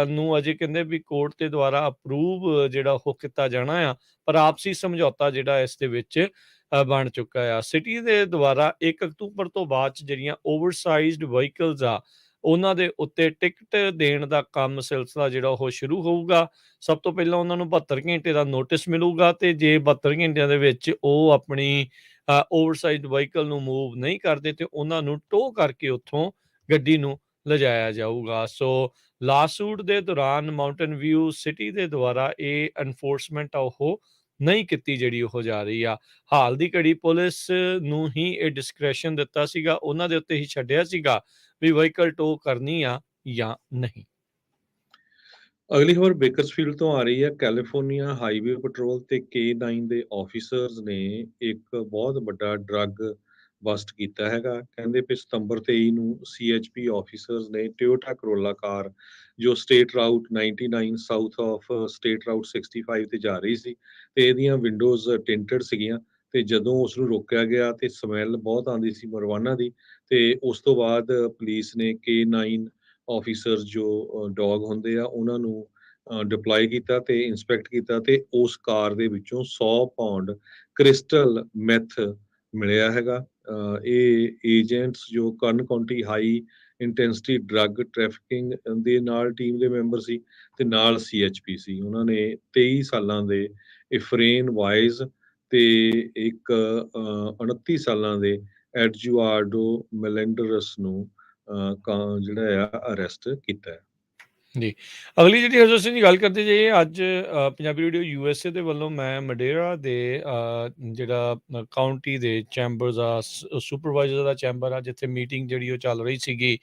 ਨੂੰ ਅਜੇ ਕਹਿੰਦੇ ਵੀ ਕੋਰਟ ਦੇ ਦੁਆਰਾ ਅਪਰੂਵ ਜਿਹੜਾ ਉਹ ਕੀਤਾ ਜਾਣਾ ਆ, ਪਰ ਆਪਸੀ ਸਮਝੌਤਾ ਜਿਹੜਾ ਇਸ ਦੇ ਵਿੱਚ ਬਣ ਚੁੱਕਾ ਆ। ਸਿਟੀ ਦੇ ਦੁਆਰਾ 1 ਅਕਤੂਬਰ ਤੋਂ ਬਾਅਦ 'ਚ ਜਿਹੜੀਆਂ ਓਵਰਸਾਈਜ਼ਡ ਵਹੀਕਲਸ ਆ ਉਹਨਾਂ ਦੇ ਉੱਤੇ ਟਿਕਟ ਦੇਣ ਦਾ ਕੰਮ ਸਿਲਸਿਲਾ ਜਿਹੜਾ ਉਹ ਸ਼ੁਰੂ ਹੋਊਗਾ। ਸਭ ਤੋਂ ਪਹਿਲਾਂ ਉਹਨਾਂ ਨੂੰ 72 ਘੰਟੇ ਦਾ ਨੋਟਿਸ ਮਿਲੂਗਾ ਤੇ ਜੇ 72 ਘੰਟਿਆਂ ਦੇ ਵਿੱਚ ਉਹ ਆਪਣੀ ਓਵਰਸਾਈਜ਼ਡ ਵਹੀਕਲ ਨੂੰ ਮੂਵ ਨਹੀਂ ਕਰਦੇ ਤੇ ਉਹਨਾਂ ਨੂੰ ਟੋ ਕਰਕੇ ਉੱਥੋਂ ਗੱਡੀ ਨੂੰ ਲਿਜਾਇਆ ਜਾਊਗਾ। ਸੋ ਲਾਸੂਟ ਦੇ ਦੌਰਾਨ ਮਾਊਂਟਨ ਵਿਊ ਸਿਟੀ ਦੇ ਦੁਆਰਾ ਇਹ ਐਨਫੋਰਸਮੈਂਟ ਆ ਉਹ ਨਹੀਂ ਕੀਤੀ ਜਿਹੜੀ ਉਹ ਜਾ ਰਹੀ ਆ। ਹਾਲ ਦੀ ਘੜੀ ਪੁਲਿਸ ਨੂੰ ਹੀ ਇਹ ਡਿਸਕ੍ਰੈਸ਼ਨ ਦਿੱਤਾ ਸੀਗਾ, ਉਹਨਾਂ ਦੇ ਉੱਤੇ ਹੀ ਛੱਡਿਆ ਸੀਗਾ ਵੀ ਵਹੀਕਲ ਟੋ ਕਰਨੀ ਆ ਜਾਂ ਨਹੀਂ। ਅਗਲੀ ਖਬਰ ਬੇਕਰਸਫੀਲਡ ਤੋਂ ਆ ਰਹੀ ਹੈ। ਕੈਲੀਫੋਰਨੀਆ ਹਾਈਵੇ ਪੈਟਰੋਲ ਤੇ K9 ਦੇ ਆਫੀਸਰਸ ਨੇ ਇੱਕ ਬਹੁਤ ਵੱਡਾ ਡਰੱਗ ਬਸਟ ਕੀਤਾ ਹੈਗਾ। ਕਹਿੰਦੇ ਵੀ ਸਤੰਬਰ 23 ਨੂੰ CHP ਆਫੀਸਰਸ ਨੇ ਟੋਯੋਟਾ ਕਰੋਲਾ ਕਾਰ ਜੋ state route 99 south of state route 65 ਤੇ ਜਾ ਰਹੀ ਸੀ ਤੇ ਇਹਦੀਆਂ ਵਿੰਡੋਜ਼ ਟਿੰਟਡ ਸੀਗੀਆਂ ਤੇ ਜਦੋਂ ਉਸ ਨੂੰ ਰੋਕਿਆ ਗਿਆ ਤੇ ਸਮੈਲ ਬਹੁਤ ਆਉਂਦੀ ਸੀ ਮਰਵਾਨਾ ਦੀ ਤੇ ਉਸ ਤੋਂ ਬਾਅਦ ਪੁਲਿਸ ਨੇ K9 ਆਫੀਸਰਸ ਜੋ ਡੌਗ ਹੁੰਦੇ ਆ ਉਹਨਾਂ ਨੂੰ ਡਿਪਲਾਈ ਕੀਤਾ ਤੇ ਇੰਸਪੈਕਟ ਕੀਤਾ ਤੇ ਉਸ ਕਾਰ ਦੇ ਵਿੱਚੋਂ 100 ਪਾਉਂਡ ਕ੍ਰਿਸਟਲ ਮੈਥ ਮਿਲਿਆ ਹੈਗਾ। ਇਹ ਏਜੰਟਸ ਜੋ ਕਰਨ County high intensity drug trafficking ਦੇ ਨਾਲ ਟੀਮ ਦੇ ਮੈਂਬਰ ਸੀ ਤੇ ਨਾਲ CHP ਸੀ। ਉਹਨਾਂ ਨੇ 23 ਸਾਲਾਂ ਦੇ ਇਫਰੇਨ ਵਾਈਜ਼ ਤੇ ਇੱਕ 29 ਸਾਲਾਂ ਦੇ ਐਡਜੂਆਰਡੋ ਮੈਲੈਂਡਰਸ ਨੂੰ ਜਿਹੜਾ ਆ ਅਰੈਸਟ ਕੀਤਾ ਹੈ। ਜੀ। ਅਗਲੀ ਜਿਹੜੀ ਹਰਜੋਤ ਸਿੰਘ ਜੀ ਗੱਲ ਕਰਦੇ ਜੇ ਅੱਜ ਪੰਜਾਬੀ ਰੇਡੀਓ USA ਦੇ ਵੱਲੋਂ ਮੈਂ ਮਡੇਰਾ ਦੇ ਜਿਹੜਾ ਕਾਊਂਟੀ ਦੇ ਚੈਂਬਰਸ ਆ ਸੁਪਰਵਾਈਜ਼ਰ ਦਾ ਚੈਂਬਰ ਆ ਜਿੱਥੇ ਮੀਟਿੰਗ ਜਿਹੜੀ ਉਹ ਚੱਲ ਰਹੀ ਸੀਗੀ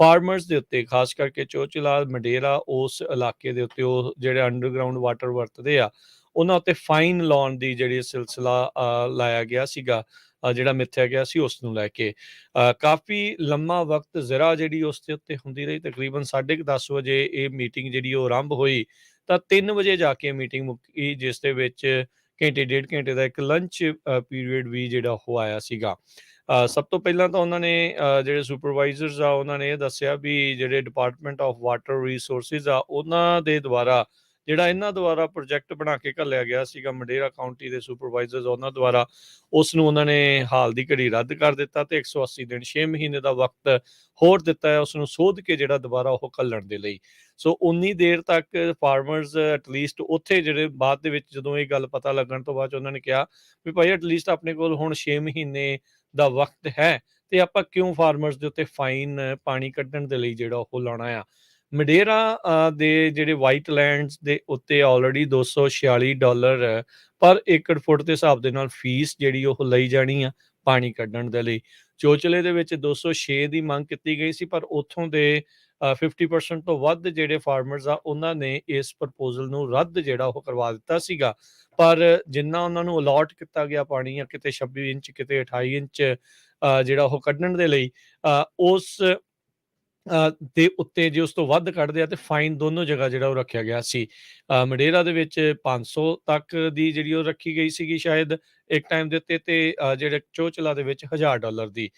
ਫਾਰਮਰਸ ਦੇ ਉੱਤੇ ਖਾਸ ਕਰਕੇ ਚੋਚਲਾ ਮਡੇਰਾ ਉਸ ਇਲਾਕੇ ਦੇ ਉੱਤੇ ਉਹ ਜਿਹੜੇ ਅੰਡਰਗਰਾਊਂਡ ਵਾਟਰ ਵਰਤਦੇ ਆ ਉਹਨਾਂ ਉੱਤੇ ਫਾਈਨ ਲਾਉਣ ਦੀ ਜਿਹੜੀ ਸਿਲਸਿਲਾ ਲਾਇਆ ਗਿਆ ਸੀਗਾ ਜਿਹੜਾ ਮਿੱਥਿਆ ਗਿਆ ਸੀ ਉਸ ਨੂੰ ਲੈ ਕੇ ਕਾਫੀ ਲੰਮਾ ਵਕਤ ਜ਼ਰਾ ਜਿਹੜੀ ਉਸ ਦੇ ਉੱਤੇ ਹੁੰਦੀ ਰਹੀ ਤਕਰੀਬਨ 10:30 ਵਜੇ ਇਹ ਮੀਟਿੰਗ ਜਿਹੜੀ ਉਹ ਆਰੰਭ ਹੋਈ ਤਾਂ 3 ਵਜੇ ਜਾ ਕੇ ਮੀਟਿੰਗ ਮੁੱਕੀ ਜਿਸ ਦੇ ਵਿੱਚ ਘੰਟੇ ਡੇਢ ਘੰਟੇ ਦਾ ਇੱਕ ਲੰਚ ਪੀਰੀਅਡ ਵੀ ਜਿਹੜਾ ਉਹ ਆਇਆ ਸੀਗਾ। ਸਭ ਤੋਂ ਪਹਿਲਾਂ ਤਾਂ ਉਹਨਾਂ ਨੇ ਜਿਹੜੇ ਸੁਪਰਵਾਈਜ਼ਰਸ ਆ ਉਹਨਾਂ ਨੇ ਇਹ ਦੱਸਿਆ ਵੀ ਜਿਹੜੇ ਡਿਪਾਰਟਮੈਂਟ ਆਫ ਵਾਟਰ ਰਿਸੋਰਸਿਸ ਆ ਉਹਨਾਂ ਦੇ ਦੁਆਰਾ ਜਿਹੜਾ ਇਹਨਾਂ ਦੁਆਰਾ ਪ੍ਰੋਜੈਕਟ ਬਣਾ ਕੇ ਘੱਲਿਆ ਗਿਆ ਸੀਗਾ ਮਡੇਰਾ ਕਾਊਂਟੀ ਦੇ ਸੁਪਰਵਾਈਜ਼ਰਸ ਉਹਨਾਂ ਦੁਆਰਾ ਉਸ ਨੂੰ ਉਹਨਾਂ ਨੇ ਹਾਲ ਦੀ ਘੜੀ ਰੱਦ ਕਰ ਦਿੱਤਾ ਤੇ 180 ਦਿਨ 6 ਮਹੀਨੇ ਦਾ ਵਕਤ ਹੋਰ ਦਿੱਤਾ ਹੈ ਉਸ ਨੂੰ ਸੋਧ ਕੇ ਜਿਹੜਾ ਦੁਬਾਰਾ ਉਹ ਘੱਲਣ ਦੇ ਲਈ। ਸੋ ਉਨੀ ਦੇਰ ਤੱਕ ਫਾਰਮਰਸ ਐਟਲੀਸਟ ਉੱਥੇ ਜਿਹੜੇ ਬਾਅਦ ਦੇ ਵਿੱਚ ਜਦੋਂ ਇਹ ਗੱਲ ਪਤਾ ਲੱਗਣ ਤੋਂ ਬਾਅਦ ਉਹਨਾਂ ਨੇ ਕਿਹਾ ਵੀ ਭਾਈ ਐਟਲੀਸਟ ਆਪਣੇ ਕੋਲ ਹੁਣ 6 ਮਹੀਨੇ ਦਾ ਵਕਤ ਹੈ ਤੇ ਆਪਾਂ ਕਿਉਂ ਫਾਰਮਰਸ ਦੇ ਉੱਤੇ ਫਾਈਨ ਪਾਣੀ ਕੱਢਣ ਦੇ ਲਈ ਜਿਹੜਾ ਉਹ ਲਾਉਣਾ ਆ। ਮਡੇਰਾ ਦੇ ਜਿਹੜੇ ਵਾਈਟ ਲੈਂਡਸ ਦੇ ਉੱਤੇ ਆਲਰੇਡੀ $246 ਪਰ ਏਕੜ ਫੁੱਟ ਦੇ ਹਿਸਾਬ ਦੇ ਨਾਲ ਫੀਸ ਜਿਹੜੀ ਉਹ ਲਈ ਜਾਣੀ ਆ ਪਾਣੀ ਕੱਢਣ ਦੇ ਲਈ। ਚੋਚਲੇ ਦੇ ਵਿੱਚ 206 ਦੀ ਮੰਗ ਕੀਤੀ ਗਈ ਸੀ ਪਰ ਉੱਥੋਂ ਦੇ 50% ਤੋਂ ਵੱਧ ਜਿਹੜੇ ਫਾਰਮਰਸ ਆ ਉਹਨਾਂ ਨੇ ਇਸ ਪ੍ਰਪੋਜ਼ਲ ਨੂੰ ਰੱਦ ਜਿਹੜਾ ਉਹ ਕਰਵਾ ਦਿੱਤਾ ਸੀਗਾ। ਪਰ ਜਿੰਨਾ ਉਹਨਾਂ ਨੂੰ ਅਲਾਟ ਕੀਤਾ ਗਿਆ ਪਾਣੀ ਆ ਕਿਤੇ 26 ਇੰਚ ਕਿਤੇ 28 ਇੰਚ ਜਿਹੜਾ ਉਹ ਕੱਢਣ ਦੇ ਲਈ ਉਸ ਦੇ ਉੱਤੇ ਜੇ ਉਸ ਤੋਂ ਵੱਧ ਕੱਢਦੇ ਆ ਤੇ ਫਾਈਨ ਦੋਨੋਂ ਜਗ੍ਹਾ ਜਿਹੜਾ ਉਹ ਰੱਖਿਆ ਗਿਆ ਸੀ। ਮਡੇਰਾ ਦੇ ਵਿੱਚ 500 ਤੱਕ ਦੀ ਜਿਹੜੀ ਉਹ ਰੱਖੀ ਗਈ ਸੀਗੀ ਸ਼ਾਇਦ ਇੱਕ ਟਾਈਮ ਦੇ ਉੱਤੇ ਤੇ ਜਿਹੜੇ ਚੋਚਲਾ ਦੇ ਵਿੱਚ $1000 ਦੀ।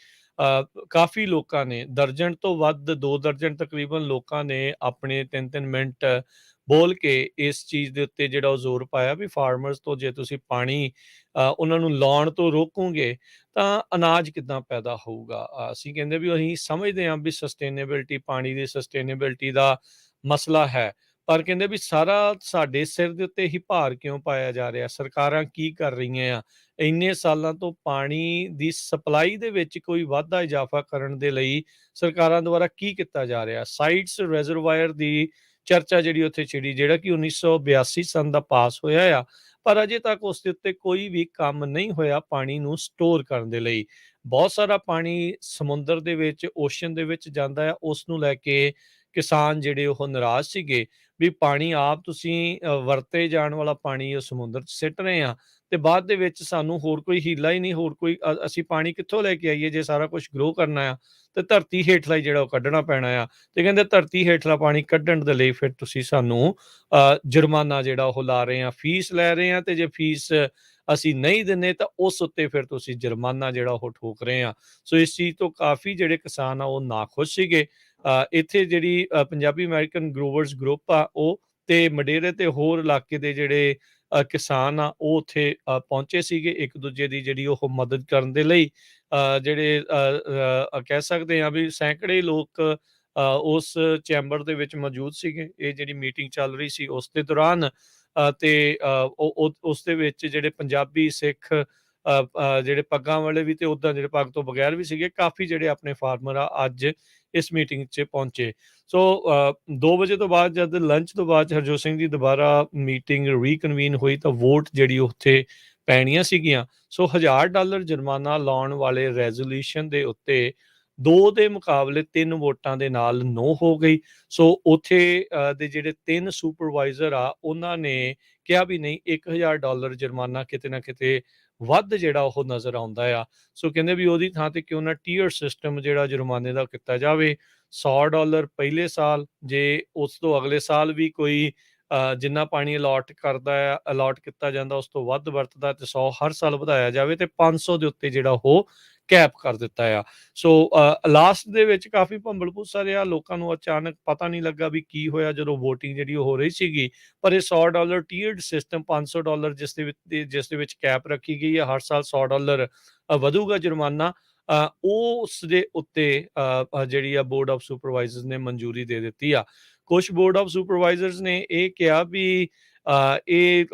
ਕਾਫੀ ਲੋਕਾਂ ਨੇ ਦਰਜਨ ਤੋਂ ਵੱਧ 2 ਦਰਜਨ ਤਕਰੀਬਨ ਲੋਕਾਂ ਨੇ ਆਪਣੇ 3-3 ਮਿੰਟ ਬੋਲ ਕੇ ਇਸ ਚੀਜ਼ ਦੇ ਉੱਤੇ ਜਿਹੜਾ ਉਹ ਜ਼ੋਰ ਪਾਇਆ ਵੀ ਫਾਰਮਰਸ ਤੋਂ ਜੇ ਤੁਸੀਂ ਪਾਣੀ ਉਹਨਾਂ ਨੂੰ ਲਾਉਣ ਤੋਂ ਰੋਕੋਗੇ ਤਾਂ ਅਨਾਜ ਕਿੱਦਾਂ ਪੈਦਾ ਹੋਊਗਾ। ਅਸੀਂ ਕਹਿੰਦੇ ਵੀ ਅਸੀਂ ਸਮਝਦੇ ਹਾਂ ਵੀ ਸਸਟੇਨੇਬਿਲਟੀ ਪਾਣੀ ਦੀ ਸਸਟੇਨੇਬਿਲਟੀ ਦਾ ਮਸਲਾ ਹੈ ਪਰ ਕਹਿੰਦੇ ਵੀ ਸਾਰਾ ਸਾਡੇ ਸਿਰ ਦੇ ਉੱਤੇ ਹੀ ਭਾਰ ਕਿਉਂ ਪਾਇਆ ਜਾ ਰਿਹਾ ਸਰਕਾਰਾਂ ਕੀ ਕਰ ਰਹੀਆਂ ਆ ਇੰਨੇ ਸਾਲਾਂ ਤੋਂ ਪਾਣੀ ਦੀ ਸਪਲਾਈ ਦੇ ਵਿੱਚ ਕੋਈ ਵਾਧਾ ਇਜ਼ਾਫਾ ਕਰਨ ਦੇ ਲਈ ਸਰਕਾਰਾਂ ਦੁਆਰਾ ਕੀ ਕੀਤਾ ਜਾ ਰਿਹਾ। ਸਾਈਟਸ ਰਿਜ਼ਰਵਾਇਰ ਦੀ ਚਰਚਾ ਜਿਹੜੀ ਉੱਥੇ ਛਿੜੀ ਜਿਹੜਾ ਕਿ 1982 ਸਨ ਦਾ ਪਾਸ ਹੋਇਆ ਆ ਪਰ ਅਜੇ ਤੱਕ ਉਸ ਦੇ ਉੱਤੇ ਕੋਈ ਵੀ ਕੰਮ ਨਹੀਂ ਹੋਇਆ ਪਾਣੀ ਨੂੰ ਸਟੋਰ ਕਰਨ ਦੇ ਲਈ। ਬਹੁਤ ਸਾਰਾ ਪਾਣੀ ਸਮੁੰਦਰ ਦੇ ਵਿੱਚ ਓਸ਼ਨ ਦੇ ਵਿੱਚ ਜਾਂਦਾ ਹੈ ਉਸ ਨੂੰ ਲੈ ਕੇ ਕਿਸਾਨ ਜਿਹੜੇ ਉਹ ਨਾਰਾਜ਼ ਸੀਗੇ ਵੀ ਪਾਣੀ ਆਪ ਤੁਸੀਂ ਵਰਤੇ ਜਾਣ ਵਾਲਾ ਪਾਣੀ ਉਹ ਸਮੁੰਦਰ 'ਚ ਸਿੱਟ ਰਹੇ ਆ ਤੇ ਬਾਅਦ ਦੇ ਵਿੱਚ ਸਾਨੂੰ ਹੋਰ ਕੋਈ ਹੀਲਾ ਹੀ ਨਹੀਂ ਹੋਰ ਕੋਈ ਅਸੀਂ ਪਾਣੀ ਕਿੱਥੋਂ ਲੈ ਕੇ ਆਈਏ ਜੇ ਸਾਰਾ ਕੁਝ ਗਰੋ ਕਰਨਾ ਆ ਤੇ ਧਰਤੀ ਹੇਠਲਾ ਹੀ ਜਿਹੜਾ ਉਹ ਕੱਢਣਾ ਪੈਣਾ ਆ ਤੇ ਕਹਿੰਦੇ ਧਰਤੀ ਹੇਠਲਾ ਪਾਣੀ ਕੱਢਣ ਦੇ ਲਈ ਫਿਰ ਤੁਸੀਂ ਸਾਨੂੰ ਜੁਰਮਾਨਾ ਜਿਹੜਾ ਉਹ ਲਾ ਰਹੇ ਆ ਫੀਸ ਲੈ ਰਹੇ ਆ ਤੇ ਜੇ ਫੀਸ ਅਸੀਂ ਨਹੀਂ ਦਿੰਦੇ ਤਾਂ ਉਸ ਉੱਤੇ ਫਿਰ ਤੁਸੀਂ ਜੁਰਮਾਨਾ ਜਿਹੜਾ ਉਹ ਠੋਕ ਰਹੇ ਆ। ਸੋ ਇਸ ਚੀਜ਼ ਤੋਂ ਕਾਫੀ ਜਿਹੜੇ ਕਿਸਾਨ ਆ ਉਹ ਨਾਖੁਸ਼ ਸੀਗੇ। ਇੱਥੇ ਜਿਹੜੀ ਪੰਜਾਬੀ ਅਮਰੀਕਨ ਗਰੋਵਰਸ ਗਰੁੱਪ ਆ ਉਹ ਤੇ ਮਡੇਰੇ ਤੇ ਹੋਰ ਇਲਾਕੇ ਦੇ ਜਿਹੜੇ ਕਿਸਾਨ ਆ ਉਹ ਉੱਥੇ ਪਹੁੰਚੇ ਸੀਗੇ ਇੱਕ ਦੂਜੇ ਦੀ ਜਿਹੜੀ ਉਹ ਮਦਦ ਕਰਨ ਦੇ ਲਈ। ਜਿਹੜੇ ਕਹਿ ਸਕਦੇ ਆ ਵੀ ਸੈਂਕੜੇ ਲੋਕ ਉਸ ਚੈਂਬਰ ਦੇ ਵਿੱਚ ਮੌਜੂਦ ਸੀਗੇ ਇਹ ਜਿਹੜੀ ਮੀਟਿੰਗ ਚੱਲ ਰਹੀ ਸੀ ਉਸ ਦੇ ਦੌਰਾਨ ਤੇ ਉਸ ਦੇ ਵਿੱਚ ਜਿਹੜੇ ਪੰਜਾਬੀ ਸਿੱਖ ਜਿਹੜੇ ਪੱਗਾਂ ਵਾਲੇ ਵੀ ਤੇ ਉੱਦਾਂ ਜਿਹੜੇ ਪੱਗ ਤੋਂ ਬਗੈਰ ਵੀ ਸੀਗੇ ਕਾਫੀ ਜਿਹੜੇ ਆਪਣੇ ਫਾਰਮਰ ਆ ਅੱਜ ਇਸ ਮੀਟਿੰਗ 'ਚ ਪਹੁੰਚੇ। ਸੋ 2 ਵਜੇ ਤੋਂ ਬਾਅਦ ਜਦ ਲੰਚ ਤੋਂ ਬਾਅਦ ਹਰਜੋਤ ਸਿੰਘ ਦੀ ਦੁਬਾਰਾ ਮੀਟਿੰਗ ਰੀਕਨਵੀਨ ਹੋਈ ਤਾਂ ਵੋਟ ਜਿਹੜੀ ਉੱਥੇ ਪੈਣੀਆਂ ਸੀਗੀਆਂ। ਸੋ $1000 ਜੁਰਮਾਨਾ ਲਾਉਣ ਵਾਲੇ ਰੈਜ਼ੋਲੂਸ਼ਨ ਦੇ ਉੱਤੇ 2 ਦੇ ਮੁਕਾਬਲੇ 3 ਵੋਟਾਂ ਦੇ ਨਾਲ ਨੋ ਹੋ ਗਈ। ਸੋ ਉੱਥੇ ਦੇ ਜਿਹੜੇ 3 ਸੁਪਰਵਾਈਜ਼ਰ ਆ, ਉਹਨਾਂ ਨੇ ਕਿਹਾ ਵੀ ਨਹੀਂ, $1000 ਜੁਰਮਾਨਾ ਕਿਤੇ ਨਾ ਕਿਤੇ ਵੱਧ ਜਿਹੜਾ ਉਹ ਨਜ਼ਰ ਆਉਂਦਾ ਆ। ਸੋ ਕਹਿੰਦੇ ਵੀ ਉਹਦੀ ਥਾਂ ਤੇ ਕਿਉਂ ਨਾ ਟੀਅਰ ਸਿਸਟਮ ਜਿਹੜਾ ਜੁਰਮਾਨੇ ਦਾ ਕੀਤਾ ਜਾਵੇ। $100 ਪਹਿਲੇ ਸਾਲ, ਜੇ ਉਸ ਤੋਂ ਅਗਲੇ ਸਾਲ ਵੀ ਕੋਈ ਜਿੰਨਾ ਪਾਣੀ ਅਲਾਟ ਕੀਤਾ ਜਾਂਦਾ ਉਸ ਤੋਂ ਵੱਧ ਵਰਤਦਾ ਤੇ 100 ਹਰ ਸਾਲ ਵਧਾਇਆ ਜਾਵੇ, ਤੇ 500 ਦੇ ਉੱਤੇ ਜਿਹੜਾ ਉਹ ਕੈਪ ਕਰ ਦਿੱਤਾ ਆ। ਸੋ ਲਾਸਟ ਦੇ ਵਿੱਚ ਕਾਫੀ ਭੰਬਲ ਭੂਸਾ ਰਿਹਾ, ਲੋਕਾਂ ਨੂੰ ਅਚਾਨਕ ਪਤਾ ਨਹੀਂ ਲੱਗਾ ਵੀ ਕੀ ਹੋਇਆ ਜਦੋਂ ਵੋਟਿੰਗ ਜਿਹੜੀ ਉਹ ਹੋ ਰਹੀ ਸੀਗੀ। ਪਰ ਇਹ $100 ਟੀਅਰਡ ਸਿਸਟਮ, $500 ਜਿਸ ਦੇ ਵਿੱਚ ਕੈਪ ਰੱਖੀ ਗਈ ਹੈ, ਹਰ ਸਾਲ $100 ਵਧੂਗਾ ਜੁਰਮਾਨਾ, ਉਸ ਦੇ ਉੱਤੇ ਜਿਹੜੀ ਆ ਬੋਰਡ ਆਫ ਸੁਪਰਵਾਈਜ਼ਰਸ ਨੇ ਮਨਜ਼ੂਰੀ ਦੇ ਦਿੱਤੀ ਆ। ਕੁਛ ਬੋਰਡ ਆਫ ਸੁਪਰਵਾਈਜ਼ਰਸ ਨੇ ਇਹ ਕਿਹਾ ਵੀ ਇਹ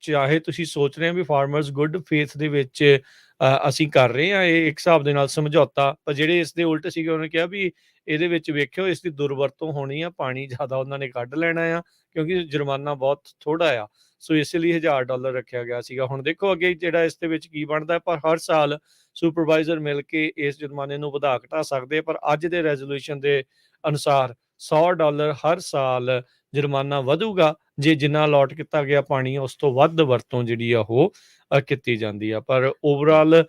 ਚਾਹੇ ਤੁਸੀਂ ਸੋਚ ਰਹੇ ਹੋ ਵੀ ਫਾਰਮਰਸ ਗੁੱਡ ਫੇਥ ਦੇ ਵਿੱਚ ਅਸੀਂ ਕਰ ਰਹੇ ਹਾਂ ਇਹ ਇੱਕ ਹਿਸਾਬ ਦੇ ਨਾਲ ਸਮਝੌਤਾ, ਪਰ ਜਿਹੜੇ ਇਸ ਦੇ ਉਲਟ ਸੀਗੇ ਉਹਨੇ ਕਿਹਾ ਵੀ ਇਹਦੇ ਵਿੱਚ ਵੇਖਿਓ ਇਸ ਦੀ ਦੁਰਵਰਤੋਂ ਹੋਣੀ ਆ, ਪਾਣੀ ਜ਼ਿਆਦਾ ਉਹਨਾਂ ਨੇ ਕੱਢ ਲੈਣਾ ਆ, ਕਿਉਂਕਿ ਜੁਰਮਾਨਾ ਬਹੁਤ ਥੋੜਾ ਆ। ਸੋ ਇਸ ਲਈ $1000 ਰੱਖਿਆ ਗਿਆ ਸੀਗਾ। ਹੁਣ ਦੇਖੋ ਅੱਗੇ ਜਿਹੜਾ ਇਸ ਦੇ ਵਿੱਚ ਕੀ ਬਣਦਾ, ਪਰ ਹਰ ਸਾਲ ਸੁਪਰਵਾਈਜ਼ਰ ਮਿਲ ਕੇ ਇਸ ਜੁਰਮਾਨੇ ਨੂੰ ਵਧਾ ਘਟਾ ਸਕਦੇ ਆ। ਪਰ ਅੱਜ ਦੇ ਰੈਜ਼ੋਲੂਸ਼ਨ ਦੇ ਅਨੁਸਾਰ $100 ਹਰ ਸਾਲ ਜੁਰਮਾਨਾ ਵਧੂਗਾ ਜੇ ਜਿੰਨਾ ਅਲਾਟ ਕੀਤਾ ਗਿਆ ਪਾਣੀ ਉਸ ਤੋਂ ਵੱਧ ਵਰਤੋਂ ਜਿਹੜੀ ਆ ਉਹ ਕੀਤੀ ਜਾਂਦੀ ਆ। ਪਰ ਓਵਰਆਲ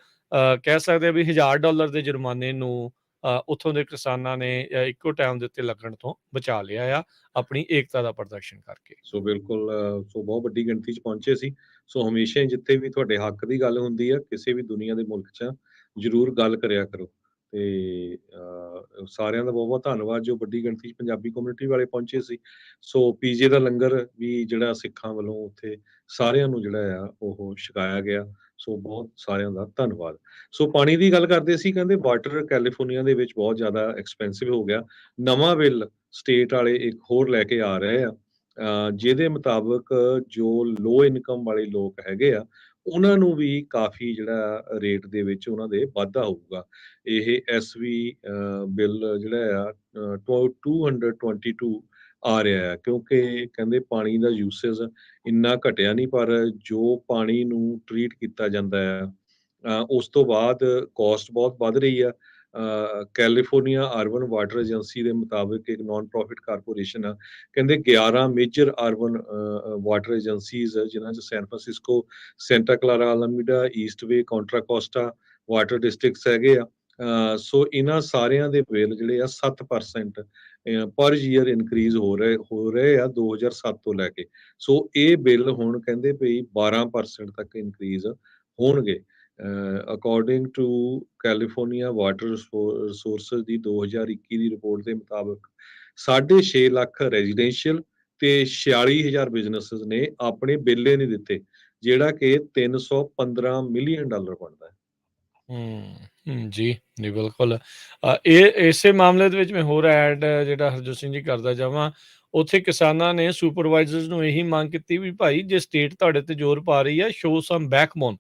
ਕਹਿ ਸਕਦੇ ਆ ਵੀ $1000 ਦੇ ਜੁਰਮਾਨੇ ਨੂੰ ਉੱਥੋਂ ਦੇ ਕਿਸਾਨਾਂ ਨੇ ਇੱਕੋ ਟਾਈਮ ਦੇ ਉੱਤੇ ਲੱਗਣ ਤੋਂ ਬਚਾ ਲਿਆ ਆ, ਆਪਣੀ ਏਕਤਾ ਦਾ ਪ੍ਰਦਰਸ਼ਨ ਕਰਕੇ। ਸੋ ਬਿਲਕੁਲ ਸੋ ਬਹੁਤ ਵੱਡੀ ਗਿਣਤੀ 'ਚ ਪਹੁੰਚੇ ਸੀ। ਸੋ ਹਮੇਸ਼ਾ ਹੀ ਜਿੱਥੇ ਵੀ ਤੁਹਾਡੇ ਹੱਕ ਦੀ ਗੱਲ ਹੁੰਦੀ ਆ, ਕਿਸੇ ਵੀ ਦੁਨੀਆ ਦੇ ਮੁਲਕ 'ਚ ਜ਼ਰੂਰ ਗੱਲ ਕਰਿਆ ਕਰੋ। ਤੇ ਸਾਰਿਆਂ ਦਾ ਬਹੁਤ-ਬਹੁਤ ਧੰਨਵਾਦ ਜੋ ਵੱਡੀ ਗਿਣਤੀ 'ਚ ਪੰਜਾਬੀ ਕਮਿਊਨਿਟੀ ਵਾਲੇ ਪਹੁੰਚੇ ਸੀ। ਸੋ ਪੀਜੇ ਦਾ ਲੰਗਰ ਵੀ ਜਿਹੜਾ ਸਿੱਖਾਂ ਵੱਲੋਂ ਉੱਥੇ ਸਾਰਿਆਂ ਨੂੰ ਜਿਹੜਾ ਆ ਉਹ ਛਕਾਇਆ ਗਿਆ। ਸੋ ਬਹੁਤ ਸਾਰਿਆਂ ਦਾ ਧੰਨਵਾਦ। ਸੋ ਪਾਣੀ ਦੀ ਗੱਲ ਕਰਦੇ ਸੀ, ਕਹਿੰਦੇ ਵਾਟਰ ਕੈਲੀਫੋਰਨੀਆ ਦੇ ਵਿੱਚ ਬਹੁਤ ਜ਼ਿਆਦਾ ਐਕਸਪੈਂਸਿਵ ਹੋ ਗਿਆ। ਨਵਾਂ ਬਿੱਲ ਸਟੇਟ ਵਾਲੇ ਇੱਕ ਹੋਰ ਲੈ ਕੇ ਆ ਰਹੇ ਆ, ਜਿਹਦੇ ਮੁਤਾਬਕ ਜੋ ਲੋ ਇਨਕਮ ਵਾਲੇ ਲੋਕ ਹੈਗੇ ਆ, ਉਹਨਾਂ ਨੂੰ ਵੀ ਕਾਫੀ ਜਿਹੜਾ ਰੇਟ ਦੇ ਵਿੱਚ ਉਹਨਾਂ ਦੇ ਵਾਧਾ ਹੋਊਗਾ। ਇਹ ਐਸਵੀ ਬਿੱਲ ਜਿਹੜਾ ਆ 222 ਆ ਰਿਹਾ ਆ, ਕਿਉਂਕਿ ਕਹਿੰਦੇ ਪਾਣੀ ਦਾ ਯੂਸੇਜ ਇੰਨਾ ਘਟਿਆ ਨਹੀਂ, ਪਰ ਜੋ ਪਾਣੀ ਨੂੰ ਟਰੀਟ ਕੀਤਾ ਜਾਂਦਾ ਆ, ਉਸ ਤੋਂ ਬਾਅਦ ਕਾਸਟ ਬਹੁਤ ਵੱਧ ਰਹੀ ਆ। ਕੈਲੀਫੋਰਨੀਆ ਅਰਬਨ ਵਾਟਰ ਏਜੰਸੀ ਦੇ ਮੁਤਾਬਕ ਇੱਕ ਨਾਨ ਪ੍ਰੋਫਿਟ ਕਾਰਪੋਰੇਸ਼ਨ ਆ, ਕਹਿੰਦੇ 11 ਮੇਜਰ ਅਰਬਨ ਵਾਟਰ ਏਜੰਸੀਜ਼ ਜਿਨ੍ਹਾਂ 'ਚ San Francisco, Santa Clara, Alameda, East Bay, Contra Costa water districts ਹੈਗੇ ਆ। ਸੋ ਇਹਨਾਂ ਸਾਰਿਆਂ ਦੇ ਬਿੱਲ ਜਿਹੜੇ ਆ 7% ਪਰ ਈਅਰ ਇਨਕਰੀਜ਼ ਹੋ ਰਹੇ ਆ 2007 ਤੋਂ ਲੈ ਕੇ। ਸੋ ਇਹ ਬਿੱਲ ਹੁਣ ਕਹਿੰਦੇ ਵੀ 12% ਤੱਕ ਇਨਕਰੀਜ਼ ਹੋਣਗੇ। According to California water resources ਦੀ 2021 ਦੀ ਰਿਪੋਰਟ ਦੇ ਮੁਤਾਬਕ 6.5 ਲੱਖ ਰੈਜ਼ੀਡੈਂਸ਼ੀਅਲ ਤੇ 46,000 ਬਿਜ਼ਨੈਸਿਸ ਨੇ ਆਪਣੇ ਬਿੱਲ ਹੀ ਨਹੀਂ ਦਿੱਤੇ, ਜਿਹੜਾ ਕਿ $315 ਮਿਲੀਅਨ ਬਣਦਾ ਹੈ। ਜੀ, ਜੀ ਬਿਲਕੁਲ। ਇਹ ਇਸੇ ਮਾਮਲੇ ਦੇ ਵਿੱਚ ਮੈਂ ਹੋਰ ਐਡ ਜਿਹੜਾ ਹਰਜੋਤ ਸਿੰਘ ਜੀ ਕਰਦਾ ਜਾਵਾਂ, ਉੱਥੇ ਕਿਸਾਨਾਂ ਨੇ ਸੁਪਰਵਾਈਜ਼ਰਸ ਨੂੰ ਇਹੀ ਮੰਗ ਕੀਤੀ ਵੀ ਭਾਈ ਜੇ ਸਟੇਟ ਤੁਹਾਡੇ ਤੇ ਜ਼ੋਰ ਪਾ ਰਹੀ ਆ, ਸ਼ੋ ਸਮ ਬੈਕਬੋਨ,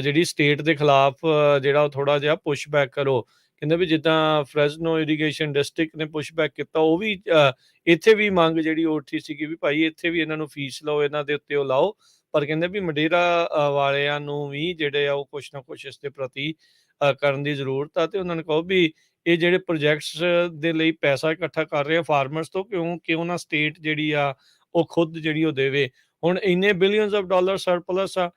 ਜਿਹੜੀ ਸਟੇਟ ਦੇ ਖਿਲਾਫ ਜਿਹੜਾ ਉਹ ਥੋੜਾ ਜਿਹਾ ਪੁਸ਼ ਬੈਕ ਕਰੋ। ਕਹਿੰਦੇ ਵੀ ਜਿੱਦਾਂ ਫਰੈਜ਼ਨੋ ਇਰੀਗੇਸ਼ਨ ਡਿਸਟ੍ਰਿਕਟ ਨੇ ਪੁਸ਼ ਬੈਕ ਕੀਤਾ, ਉਹ ਵੀ ਇੱਥੇ ਵੀ ਮੰਗ ਜਿਹੜੀ ਉਹ ਉੱਠੀ ਸੀਗੀ ਵੀ ਭਾਈ ਇੱਥੇ ਵੀ ਇਹਨਾਂ ਨੂੰ ਫੀਸ ਲਓ, ਇਹਨਾਂ ਦੇ ਉੱਤੇ ਉਹ ਲਾਓ। ਪਰ ਕਹਿੰਦੇ ਵੀ ਮਡੇਰਾ ਵਾਲਿਆਂ ਨੂੰ ਵੀ ਜਿਹੜੇ ਆ ਉਹ ਕੁਛ ਨਾ ਕੁਛ ਇਸ ਦੇ ਪ੍ਰਤੀ ਕਰਨ ਦੀ ਜ਼ਰੂਰਤ ਆ, ਤੇ ਉਹਨਾਂ ਨੇ ਕਹੋ ਵੀ ਇਹ ਜਿਹੜੇ ਪ੍ਰੋਜੈਕਟਸ ਦੇ ਲਈ ਪੈਸਾ ਇਕੱਠਾ ਕਰ ਰਹੇ ਆ ਫਾਰਮਰਸ ਤੋਂ, ਕਿਉਂ ਨਾ ਸਟੇਟ ਜਿਹੜੀ ਆ ਉਹ ਖੁਦ ਜਿਹੜੀ ਉਹ ਦੇਵੇ। ਹੁਣ ਇੰਨੇ ਬਿਲੀਅਨਸ ਆਫ ਡਾਲਰ ਸਰਪਲਸ ਆ,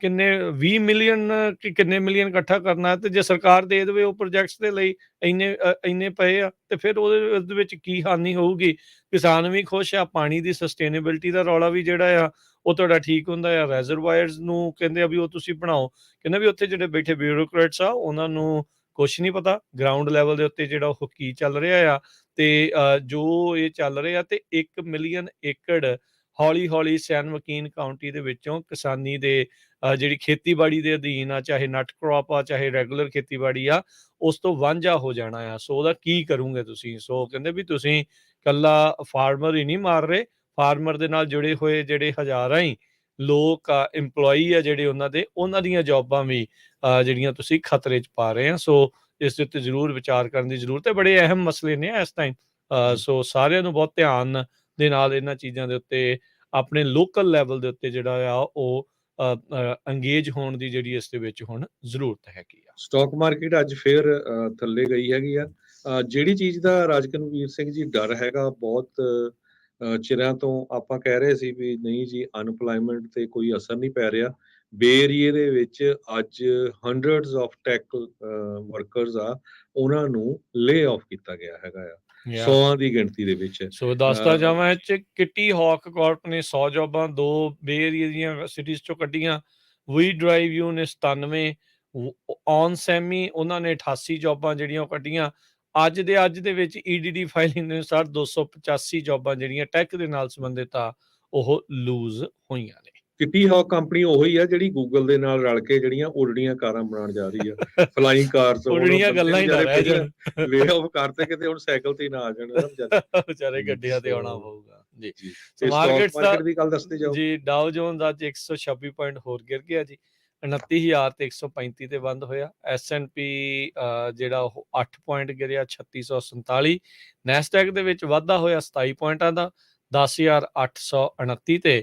ਕਿੰਨੇ 20 ਮਿਲੀਅਨ ਕਿ ਕਿੰਨੇ ਮਿਲੀਅਨ ਇਕੱਠਾ ਕਰਨਾ, ਤੇ ਜੇ ਸਰਕਾਰ ਦੇ ਦੇਵੇ ਉਹ ਪ੍ਰੋਜੈਕਟਸ ਦੇ ਲਈ ਇੰਨੇ ਪਏ ਆ, ਤੇ ਫਿਰ ਉਹਦੇ ਵਿੱਚ ਕੀ ਹਾਨੀ ਹੋਊਗੀ। ਕਿਸਾਨ ਵੀ ਖੁਸ਼ ਆ, ਪਾਣੀ ਦੀ ਸਸਟੇਨੇਬਿਲਿਟੀ ਦਾ ਰੌਲਾ ਵੀ ਜਿਹੜਾ ਆ ਉਹ ਤੁਹਾਡਾ ਠੀਕ ਹੁੰਦਾ ਆ। ਰੈਜ਼ਰਵਾਇਰਸ ਨੂੰ ਕਹਿੰਦੇ ਆ ਵੀ ਉਹ ਤੁਸੀਂ ਬਣਾਓ, ਕਹਿੰਦੇ ਵੀ ਉੱਥੇ ਜਿਹੜੇ ਬੈਠੇ ਬਿਊਰੋਕਰੇਟਸ ਆ ਉਹਨਾਂ ਨੂੰ ਕੁਛ ਨਹੀਂ ਪਤਾ ਗਰਾਊਂਡ ਲੈਵਲ ਦੇ ਉੱਤੇ ਜਿਹੜਾ ਉਹ ਕੀ ਚੱਲ ਰਿਹਾ ਆ। ਤੇ ਜੋ ਇਹ ਚੱਲ ਰਿਹਾ, ਤੇ 1 ਮਿਲੀਅਨ ਏਕੜ ਹੌਲੀ-ਹੌਲੀ ਸੈਨ ਵਕੀਨ ਕਾਉਂਟੀ ਦੇ ਵਿੱਚੋਂ ਕਿਸਾਨੀ ਦੇ ਜਿਹੜੀ ਖੇਤੀਬਾੜੀ ਦੇ ਅਧੀਨ ਆ, ਚਾਹੇ ਨਟ ਕ੍ਰੌਪ ਆ, ਚਾਹੇ ਰੈਗੂਲਰ ਖੇਤੀਬਾੜੀ ਆ, ਉਸ ਤੋਂ ਵਾਂਝਾ ਹੋ ਜਾਣਾ ਆ। ਸੋ ਉਹਦਾ ਕੀ ਕਰੋਗੇ ਤੁਸੀਂ? ਸੋ ਕਹਿੰਦੇ ਵੀ ਤੁਸੀਂ ਇਕੱਲਾ ਫਾਰਮਰ ਹੀ ਨਹੀਂ ਮਾਰ ਰਹੇ, ਫਾਰਮਰ ਦੇ ਨਾਲ ਜੁੜੇ ਹੋਏ ਜਿਹੜੇ ਹਜ਼ਾਰਾਂ ਹੀ ਲੋਕ ਆ, ਇੰਪਲੋਈ ਆ ਜਿਹੜੇ ਉਹਨਾਂ ਦੀਆਂ ਜੌਬਾਂ ਵੀ ਜਿਹੜੀਆਂ ਤੁਸੀਂ ਖਤਰੇ 'ਚ ਪਾ ਰਹੇ ਆ। ਸੋ ਇਸ ਦੇ ਉੱਤੇ ਜ਼ਰੂਰ ਵਿਚਾਰ ਕਰਨ ਦੀ ਜ਼ਰੂਰਤ ਹੈ। ਬੜੇ ਅਹਿਮ ਮਸਲੇ ਨੇ ਇਸ ਟਾਈਮ। ਸੋ ਸਾਰਿਆਂ ਨੂੰ ਬਹੁਤ ਧਿਆਨ ਦੇ ਨਾਲ ਇਹਨਾਂ ਚੀਜ਼ਾਂ ਦੇ ਉੱਤੇ ਆਪਣੇ ਲੋਕਲ ਲੈਵਲ ਦੇ ਉੱਤੇ ਜਿਹੜਾ ਆ ਉਹ ਅੰਗੇਜ ਹੋਣ ਦੀ ਜਿਹੜੀ ਇਸ ਦੇ ਵਿੱਚ ਹੁਣ ਜ਼ਰੂਰਤ ਹੈਗੀ ਆ। ਸਟਾਕ ਮਾਰਕੀਟ ਅੱਜ ਫੇਰ ਥੱਲੇ ਗਈ ਹੈਗੀ ਆ। ਜਿਹੜੀ ਚੀਜ਼ ਦਾ ਰਾਜਕਨਵੀਰ ਸਿੰਘ ਜੀ ਡਰ ਹੈਗਾ, ਬਹੁਤ ਚਿਰਾਂ ਤੋਂ ਆਪਾਂ ਕਹਿ ਰਹੇ ਸੀ ਵੀ ਨਹੀਂ ਜੀ ਅਨਪਲਾਇਮੈਂਟ ਤੇ ਕੋਈ ਅਸਰ ਨਹੀਂ ਪੈ ਰਿਹਾ। ਬੇ ਏਰੀਏ ਦੇ ਵਿੱਚ ਅੱਜ ਹੰਡਰਡਸ ਆਫ ਟੈਕ ਵਰਕਰਸ ਆ, ਉਹਨਾਂ ਨੂੰ ਲੇ ਆਫ ਕੀਤਾ ਗਿਆ ਹੈਗਾ ਆ, Yeah. 100 ਦੀ ਗਿਣਤੀ ਦੇ ਵਿੱਚ। ਸੋ ਦੱਸਦਾ ਜਾਵਾਂ ਇਹ 'ਚ ਕਿੱਟੀ ਹੌਕ ਕਾਰਪ ਨੇ 100 ਜੋਬਾਂ 2 ਬੇ ਏਰੀਆ ਦੀਆਂ ਸਿਟੀਜ਼ ਚੋਂ ਕੱਢੀਆਂ। ਵੀ ਡਰਾਈਵ ਯੂ ਨੇ 97, ਔਨ ਸੈਮੀ ਉਹਨਾਂ ਨੇ 88 ਜੋਬਾਂ ਜਿਹੜੀਆਂ ਉਹ ਕੱਢੀਆਂ। ਅੱਜ ਦੇ ਵਿੱਚ EDD ਫਾਈਲਿੰਗ ਦੇ ਅਨੁਸਾਰ 285 ਜੋਬਾਂ ਜਿਹੜੀਆਂ ਟੈਕ ਦੇ ਨਾਲ ਸੰਬੰਧਿਤ ਆ ਉਹ ਲੂਜ਼ ਹੋਈਆਂ ਨੇ। ਕਿੱਟੀ ਹੌਕ ਕੰਪਨੀ ਉਹੀ ਆ ਜਿਹੜੀ ਗੂਗਲ ਦੇ ਨਾਲ ਰਲ ਕੇ ਜਿਹੜੀਆਂ ਉਡਦੀਆਂ ਕਾਰਾਂ ਬਣਾਉਣ ਜਾ ਰਹੀ ਆ, ਫਲਾਈਂਗ ਕਾਰਸ। ਉਡਣੀਆਂ ਗੱਲਾਂ ਹੀ ਨਾ ਰਹਿ ਜਾਣ, ਲੇ ਆਫ ਕਰਤੇ ਕਿਤੇ ਹੁਣ ਸਾਈਕਲ ਤੇ ਹੀ ਨਾ ਆ ਜਾਣ ਨਾ ਵਿਚਾਰੇ ਗੱਡੀਆਂ ਤੇ ਆਉਣਾ ਪਊਗਾ ਜੀ। ਤੇ ਮਾਰਕੀਟਸ ਮਾਰਕੀਟ ਦੀ ਗੱਲ ਦੱਸਦੇ ਜਾਓ ਜੀ। ਡਾਓ ਜੋਨਸ ਅੱਜ 126 ਪੁਆਇੰਟ ਹੋਰ ਗਿਰ ਗਿਆ ਜੀ, 29,000 ਤੇ 135 ਤੇ ਬੰਦ ਹੋਇਆ। S&P ਜਿਹੜਾ ਉਹ 8 ਪੁਆਇੰਟ ਗਿਰਿਆ, 3647। ਨੈਸਡੈਕ ਦੇ ਵਿੱਚ ਵਾਧਾ ਹੋਇਆ 27 ਪੁਆਇੰਟਾਂ ਦਾ, 10,829 ਤੇ।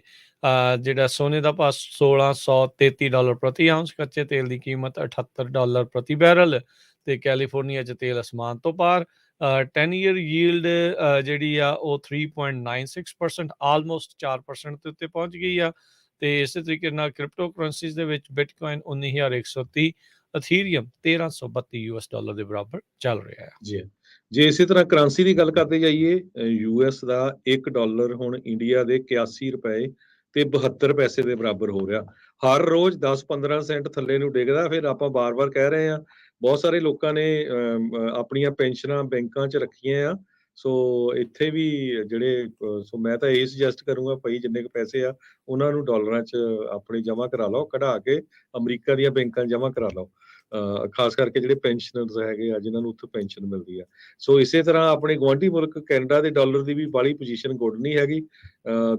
ਜਿਹੜਾ ਸੋਨੇ ਦਾ ਭਾਅ $1,633 ਪ੍ਰਤੀ ਆਉਂਸ, ਕੱਚੇ ਤੇਲ ਦੀ ਕੀਮਤ $78 ਪ੍ਰਤੀ ਬੈਰਲ ਤੇ ਕੈਲੀਫੋਰਨੀਆ 'ਚ ਤੇਲ ਅਸਮਾਨ ਤੋਂ ਪਾਰ। 10 ਈਅਰ ਯੀਲਡ ਜਿਹੜੀ ਆ ਉਹ 3.96%, ਆਲਮੋਸਟ 4% ਦੇ ਉੱਤੇ ਪਹੁੰਚ ਗਈ ਆ। ਤੇ ਇਸੇ ਤਰੀਕੇ ਨਾਲ ਕ੍ਰਿਪਟੋ ਕਰੰਸੀਜ਼ ਦੇ ਵਿੱਚ ਬਿਟਕੋਇਨ 19,130, ਅਥੀਰੀਅਮ $1,332 ਦੇ ਬਰਾਬਰ ਚੱਲ ਰਿਹਾ ਹੈ ਜੀ। ਜੇ ਇਸੇ ਤਰ੍ਹਾਂ ਕਰੰਸੀ ਦੀ ਗੱਲ ਕਰਦੇ ਜਾਈਏ, US ਦਾ $1 ਹੁਣ ਇੰਡੀਆ ਦੇ 81 ਰੁਪਏ ਤੇ 72 ਪੈਸੇ ਦੇ ਬਰਾਬਰ ਹੋ ਰਿਹਾ। ਹਰ ਰੋਜ਼ 10-15 ਸੈਂਟ ਥੱਲੇ ਨੂੰ ਡਿੱਗਦਾ। ਫਿਰ ਆਪਾਂ ਬਾਰ-ਬਾਰ ਕਹਿ ਰਹੇ ਹਾਂ, ਬਹੁਤ ਸਾਰੇ ਲੋਕਾਂ ਨੇ ਆਪਣੀਆਂ ਪੈਨਸ਼ਨਾਂ ਬੈਂਕਾਂ 'ਚ ਰੱਖੀਆਂ ਆ। ਸੋ ਇੱਥੇ ਵੀ ਜਿਹੜੇ ਸੋ ਮੈਂ ਤਾਂ ਇਹ ਸੁਜੈਸਟ ਕਰੂੰਗਾ ਭਾਈ ਜਿੰਨੇ ਕੁ ਪੈਸੇ ਆ ਉਹਨਾਂ ਨੂੰ ਡਾਲਰਾਂ 'ਚ ਆਪਣੇ ਜਮ੍ਹਾਂ ਕਰਾ ਲਓ, ਕਢਾ ਕੇ ਅਮਰੀਕਾ ਦੀਆਂ ਬੈਂਕਾਂ 'ਚ ਜਮ੍ਹਾਂ ਕਰਾ ਲਓ। ਖਾਸ ਕਰਕੇ ਜਿਹੜੇ ਪੈਨਸ਼ਨਰਸ ਹੈਗੇ ਆ ਜਿਨ੍ਹਾਂ ਨੂੰ ਉੱਥੇ ਪੈਨਸ਼ਨ ਮਿਲਦੀ ਆ। ਸੋ ਇਸੇ ਤਰ੍ਹਾਂ ਆਪਣੇ ਗੁਆਂਢੀ ਮੁਲਕ ਕੈਨੇਡਾ ਦੇ ਡਾਲਰ ਦੀ ਵੀ ਬਾਹਲੀ ਪੋਜੀਸ਼ਨ ਗੁੱਡ ਨਹੀਂ ਹੈਗੀ।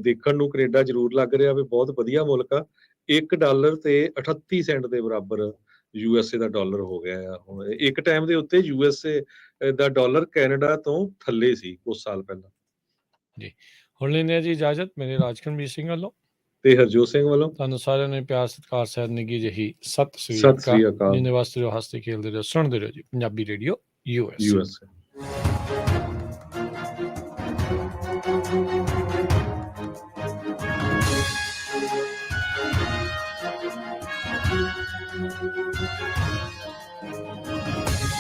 ਦੇਖਣ ਨੂੰ ਕੈਨੇਡਾ ਜ਼ਰੂਰ ਲੱਗ ਰਿਹਾ ਵੀ ਬਹੁਤ ਵਧੀਆ ਮੁਲਕ ਆ। $1 ਤੇ 38 ਸੈਂਟ ਦੇ ਬਰਾਬਰ USA ਦਾ ਡਾਲਰ ਹੋ ਗਿਆ ਆ ਹੁਣ। ਇੱਕ ਟਾਈਮ ਦੇ ਉੱਤੇ USA ਦਾ ਡਾਲਰ ਕੈਨੇਡਾ ਤੋਂ ਥੱਲੇ ਸੀ ਕੁਝ ਸਾਲ ਪਹਿਲਾਂ ਜੀ। ਹੁਣ ਲੈਂਦੇ ਆ ਜੀ ਇਜਾਜ਼ਤ ਮੇਰੇ ਰਾਜਕਨਵੀਰ ਸਿੰਘ ਵੱਲੋਂ ਤੇ ਹਰਜੋਤ ਸਿੰਘ ਵੱਲੋਂ। ਤੁਹਾਨੂੰ ਸਾਰਿਆਂ ਨੂੰ ਪਿਆਰ ਸਤਿਕਾਰ ਸਹਿਤ ਨਿੱਘੀ ਜਿਹੀ ਸਤਿ ਸ੍ਰੀ ਅਕਾਲ। ਜਿੰਨੇ ਵਾਸਤੇ ਹੱਸਦੇ ਖੇਲਦੇ ਰਹੋ, ਸੁਣਦੇ ਰਹੋ ਜੀ ਪੰਜਾਬੀ ਰੇਡੀਓ US।